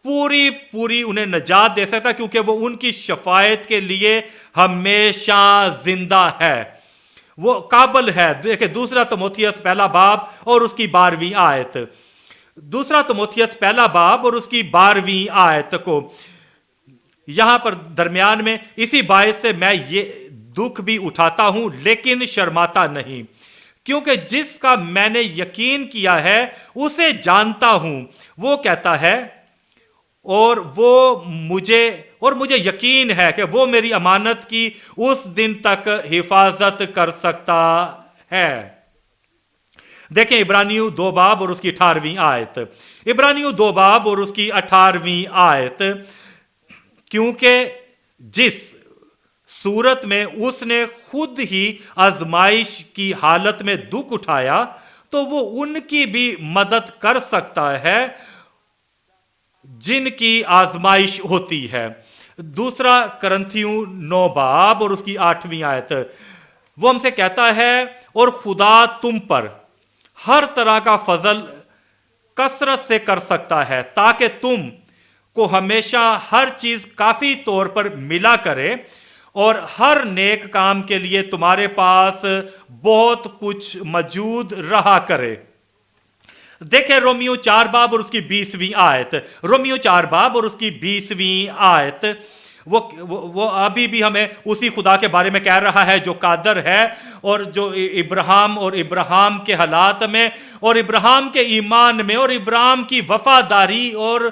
Speaker 1: पूरी पूरी उन्हें नजात दे सकता है क्योंकि वो उनकी शफायत के लिए हमेशा जिंदा है, वो काबिल है। देखिए दूसरा तिमोथियस 1 बाब और उसकी 12वीं आयत, दूसरा तिमोथियस 1 बाब और उसकी 12वीं आयत को यहां पर दरमियान में, इसी बायस से मैं ये दुख भी उठाता हूं लेकिन शर्माता नहीं, क्योंकि जिसका मैंने यकीन किया है उसे जानता हूं। वो कहता है और मुझे यकीन है कि वो मेरी अमानत की उस दिन तक हिफाजत कर सकता है। देखें इब्रानियों 2 बाब और उसकी 18वीं आयत, इब्रानियों 2 बाब और उसकी 18वीं आयत। क्योंकि जिस सूरत में उसने खुद ही आजमाइश की हालत में दुख उठाया तो वो उनकी भी मदद कर सकता है जिनकी आजमाइश होती है। दूसरा करंथियों 9 बाब और उसकी 8वीं आयत, वो हमसे कहता है और खुदा तुम पर हर तरह का फजल कसरत से कर सकता है ताकि तुम को हमेशा हर चीज काफी तौर पर मिला करे और हर नेक काम के लिए तुम्हारे पास बहुत कुछ मौजूद रहा करे। देखें रोमियो 4 बाब और उसकी 20वीं आयत, रोमियो 4 बाब और उसकी 20वीं आयत। वो अभी भी हमें उसी खुदा के बारे में कह रहा है जो कादर है और जो इब्राहिम के हालात में और इब्राहिम के ईमान में और इब्राहिम की वफादारी और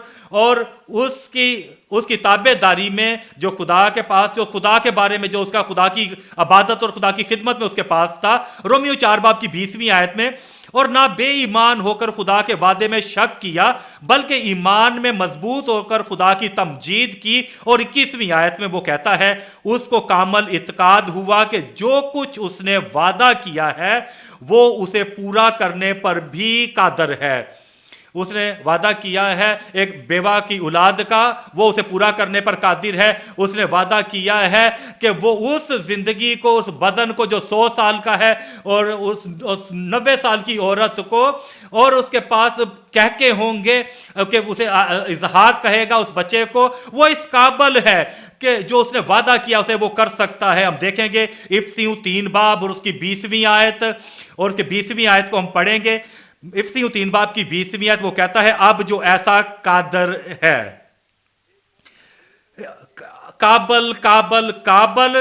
Speaker 1: उसकी ताबेदारी में जो खुदा के पास, जो खुदा के बारे में, जो उसका खुदा की इबादत और खुदा की खिदमत में उसके पास था। रोमियो 4 बाब की 20वीं आयत में اور نہ بے ایمان ہو کر خدا کے وعدے میں شک کیا بلکہ ایمان میں مضبوط ہو کر خدا کی تمجید کی. اور 21ویں آیت میں وہ کہتا ہے اس کو کامل اعتقاد ہوا کہ جو کچھ اس نے وعدہ کیا ہے وہ اسے پورا کرنے پر بھی قادر ہے. اس نے وعدہ کیا ہے ایک بیوہ کی اولاد کا، وہ اسے پورا کرنے پر قادر ہے. اس نے وعدہ کیا ہے کہ وہ اس زندگی کو، اس بدن کو جو 100 سال کا ہے اور اس 90 سال کی عورت کو، اور اس کے پاس کہکے ہوں گے کہ اسے اسحاق کہے گا اس بچے کو، وہ اس قابل ہے کہ جو اس نے وعدہ کیا اسے وہ کر سکتا ہے. ہم دیکھیں گے افسیوں 3 باب اور اس کی 20ویں آیت، اور اس کی 20ویں آیت کو ہم پڑھیں گے. افسیوں 3 باب کی 20ویں آیت وہ کہتا ہے اب جو ایسا قادر ہے، قابل قابل قابل،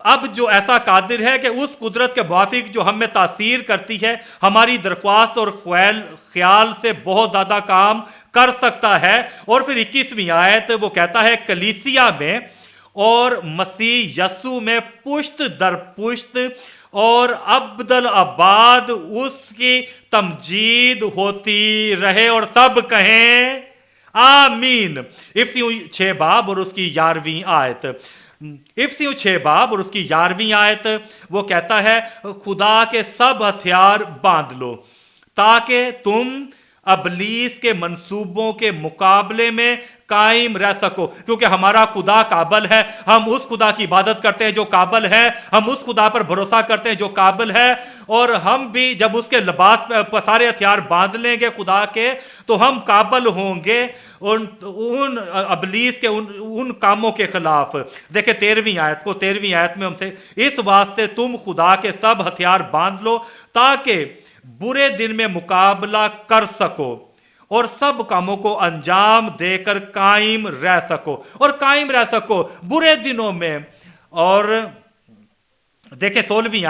Speaker 1: اب جو ایسا قادر ہے کہ اس قدرت کے موافق جو ہم میں تاثیر کرتی ہے ہماری درخواست اور خیال سے بہت زیادہ کام کر سکتا ہے. اور پھر 21ویں آیت وہ کہتا ہے کلیسیا میں اور مسیح یسوع میں پشت در پشت اور ابدالآباد اس کی تمجید ہوتی رہے، اور سب کہیں آمین. افسیوں 6 باب اور اس کی 11ویں آیت، افسیوں 6 باب اور اس کی 11ویں آیت وہ کہتا ہے خدا کے سب ہتھیار باندھ لو تاکہ تم ابلیس کے منصوبوں کے مقابلے میں قائم رہ سکو. کیونکہ ہمارا خدا قابل ہے، ہم اس خدا کی عبادت کرتے ہیں جو قابل ہے، ہم اس خدا پر بھروسہ کرتے ہیں جو قابل ہے. اور ہم بھی جب اس کے لباس پہ سارے ہتھیار باندھ لیں گے خدا کے تو ہم قابل ہوں گے ان ابلیس کے ان کاموں کے خلاف. دیکھیں 13ویں آیت کو، 13ویں آیت میں ہم سے اس واسطے تم خدا کے سب ہتھیار باندھ لو تاکہ برے دن میں مقابلہ کر سکو اور سب کاموں کو انجام دے کر قائم رہ سکو، اور قائم رہ سکو برے دنوں میں. اور دیکھیں 16ویں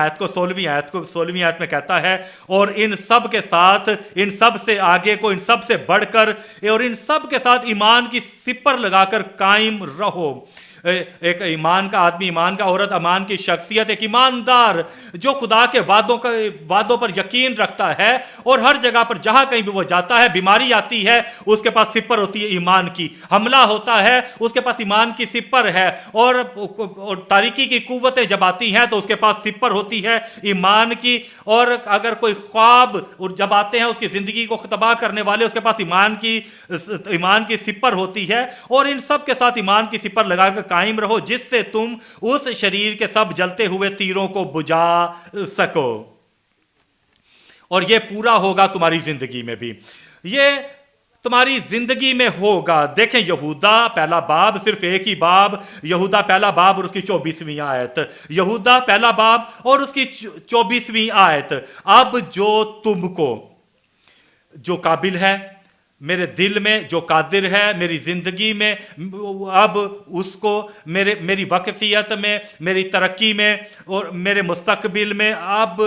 Speaker 1: آیت میں کہتا ہے اور ان سب کے ساتھ، ان سب سے آگے کو، ان سب سے بڑھ کر اور ان سب کے ساتھ ایمان کی سپر لگا کر قائم رہو. ایک ایمان کا آدمی، ایمان کا عورت، ایمان کی شخصیت، ایک ایماندار جو خدا کے وعدوں پر یقین رکھتا ہے اور ہر جگہ پر جہاں کہیں بھی وہ جاتا ہے، بیماری آتی ہے اس کے پاس سپر ہوتی ہے ایمان کی، حملہ ہوتا ہے اس کے پاس ایمان کی سپر ہے، اور تاریکی کی قوتیں جب آتی ہیں تو اس کے پاس سپر ہوتی ہے ایمان کی. اور اگر کوئی خواب جب آتے ہیں اس کی زندگی کو تباہ کرنے والے، اس کے پاس ایمان کی سپر ہوتی ہے. اور ان سب کے ساتھ ایمان کی سپر لگا کر قائم رہو جس سے تم اس شریر کے سب جلتے ہوئے تیروں کو بجھا سکو. اور یہ پورا ہوگا تمہاری زندگی میں بھی، یہ تمہاری زندگی میں ہوگا. دیکھیں یہودا پہلا باب، صرف ایک ہی باب، یہودا پہلا باب اور اس کی 24ویں آیت، یہودا پہلا باب اور اس کی 24ویں آیت. اب جو تم کو، جو قابل ہے میرے دل میں، جو قادر ہے میری زندگی میں، اب اس کو میری وقفیت میں، میری ترقی میں اور میرے مستقبل میں، اب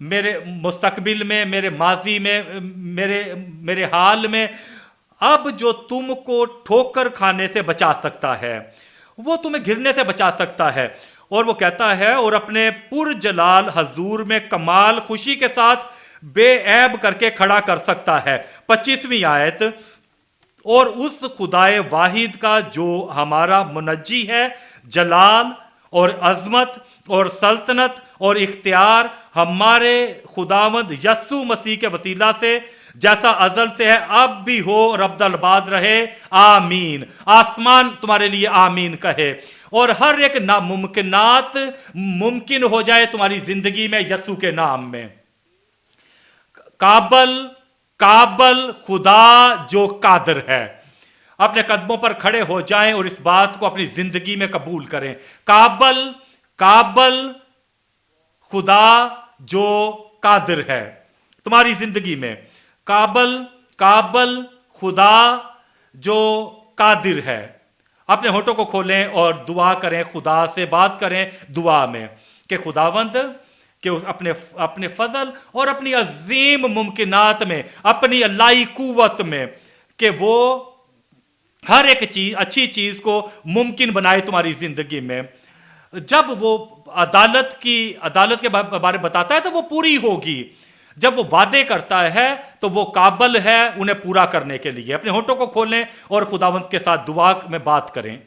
Speaker 1: میرے مستقبل میں، میرے ماضی میں، میرے حال میں، اب جو تم کو ٹھوکر کھانے سے بچا سکتا ہے، وہ تمہیں گرنے سے بچا سکتا ہے. اور وہ کہتا ہے اور اپنے پرجلال حضور میں کمال خوشی کے ساتھ بے عیب کر کے کھڑا کر سکتا ہے. 25ویں آیت، اور اس خدائے واحد کا جو ہمارا منجی ہے، جلال اور عظمت اور سلطنت اور اختیار ہمارے خداوند یسوع مسیح کے وسیلہ سے جیسا ازل سے ہے اب بھی ہو اور ابدالآباد رہے، آمین. آسمان تمہارے لیے آمین کہے اور ہر ایک ناممکنات ممکن ہو جائے تمہاری زندگی میں یسوع کے نام میں. قابل خدا جو قادر ہے. اپنے قدموں پر کھڑے ہو جائیں اور اس بات کو اپنی زندگی میں قبول کریں. قابل خدا جو قادر ہے تمہاری زندگی میں. قابل خدا جو قادر ہے. اپنے ہونٹوں کو کھولیں اور دعا کریں، خدا سے بات کریں دعا میں کہ خداوند کہ اپنے فضل اور اپنی عظیم ممکنات میں، اپنی الہی قوت میں، کہ وہ ہر ایک چیز، اچھی چیز کو ممکن بنائے تمہاری زندگی میں. جب وہ عدالت کے بارے بتاتا ہے تو وہ پوری ہوگی. جب وہ وعدے کرتا ہے تو وہ قابل ہے انہیں پورا کرنے کے لیے. اپنے ہونٹوں کو کھولیں اور خداوند کے ساتھ دعا میں بات کریں.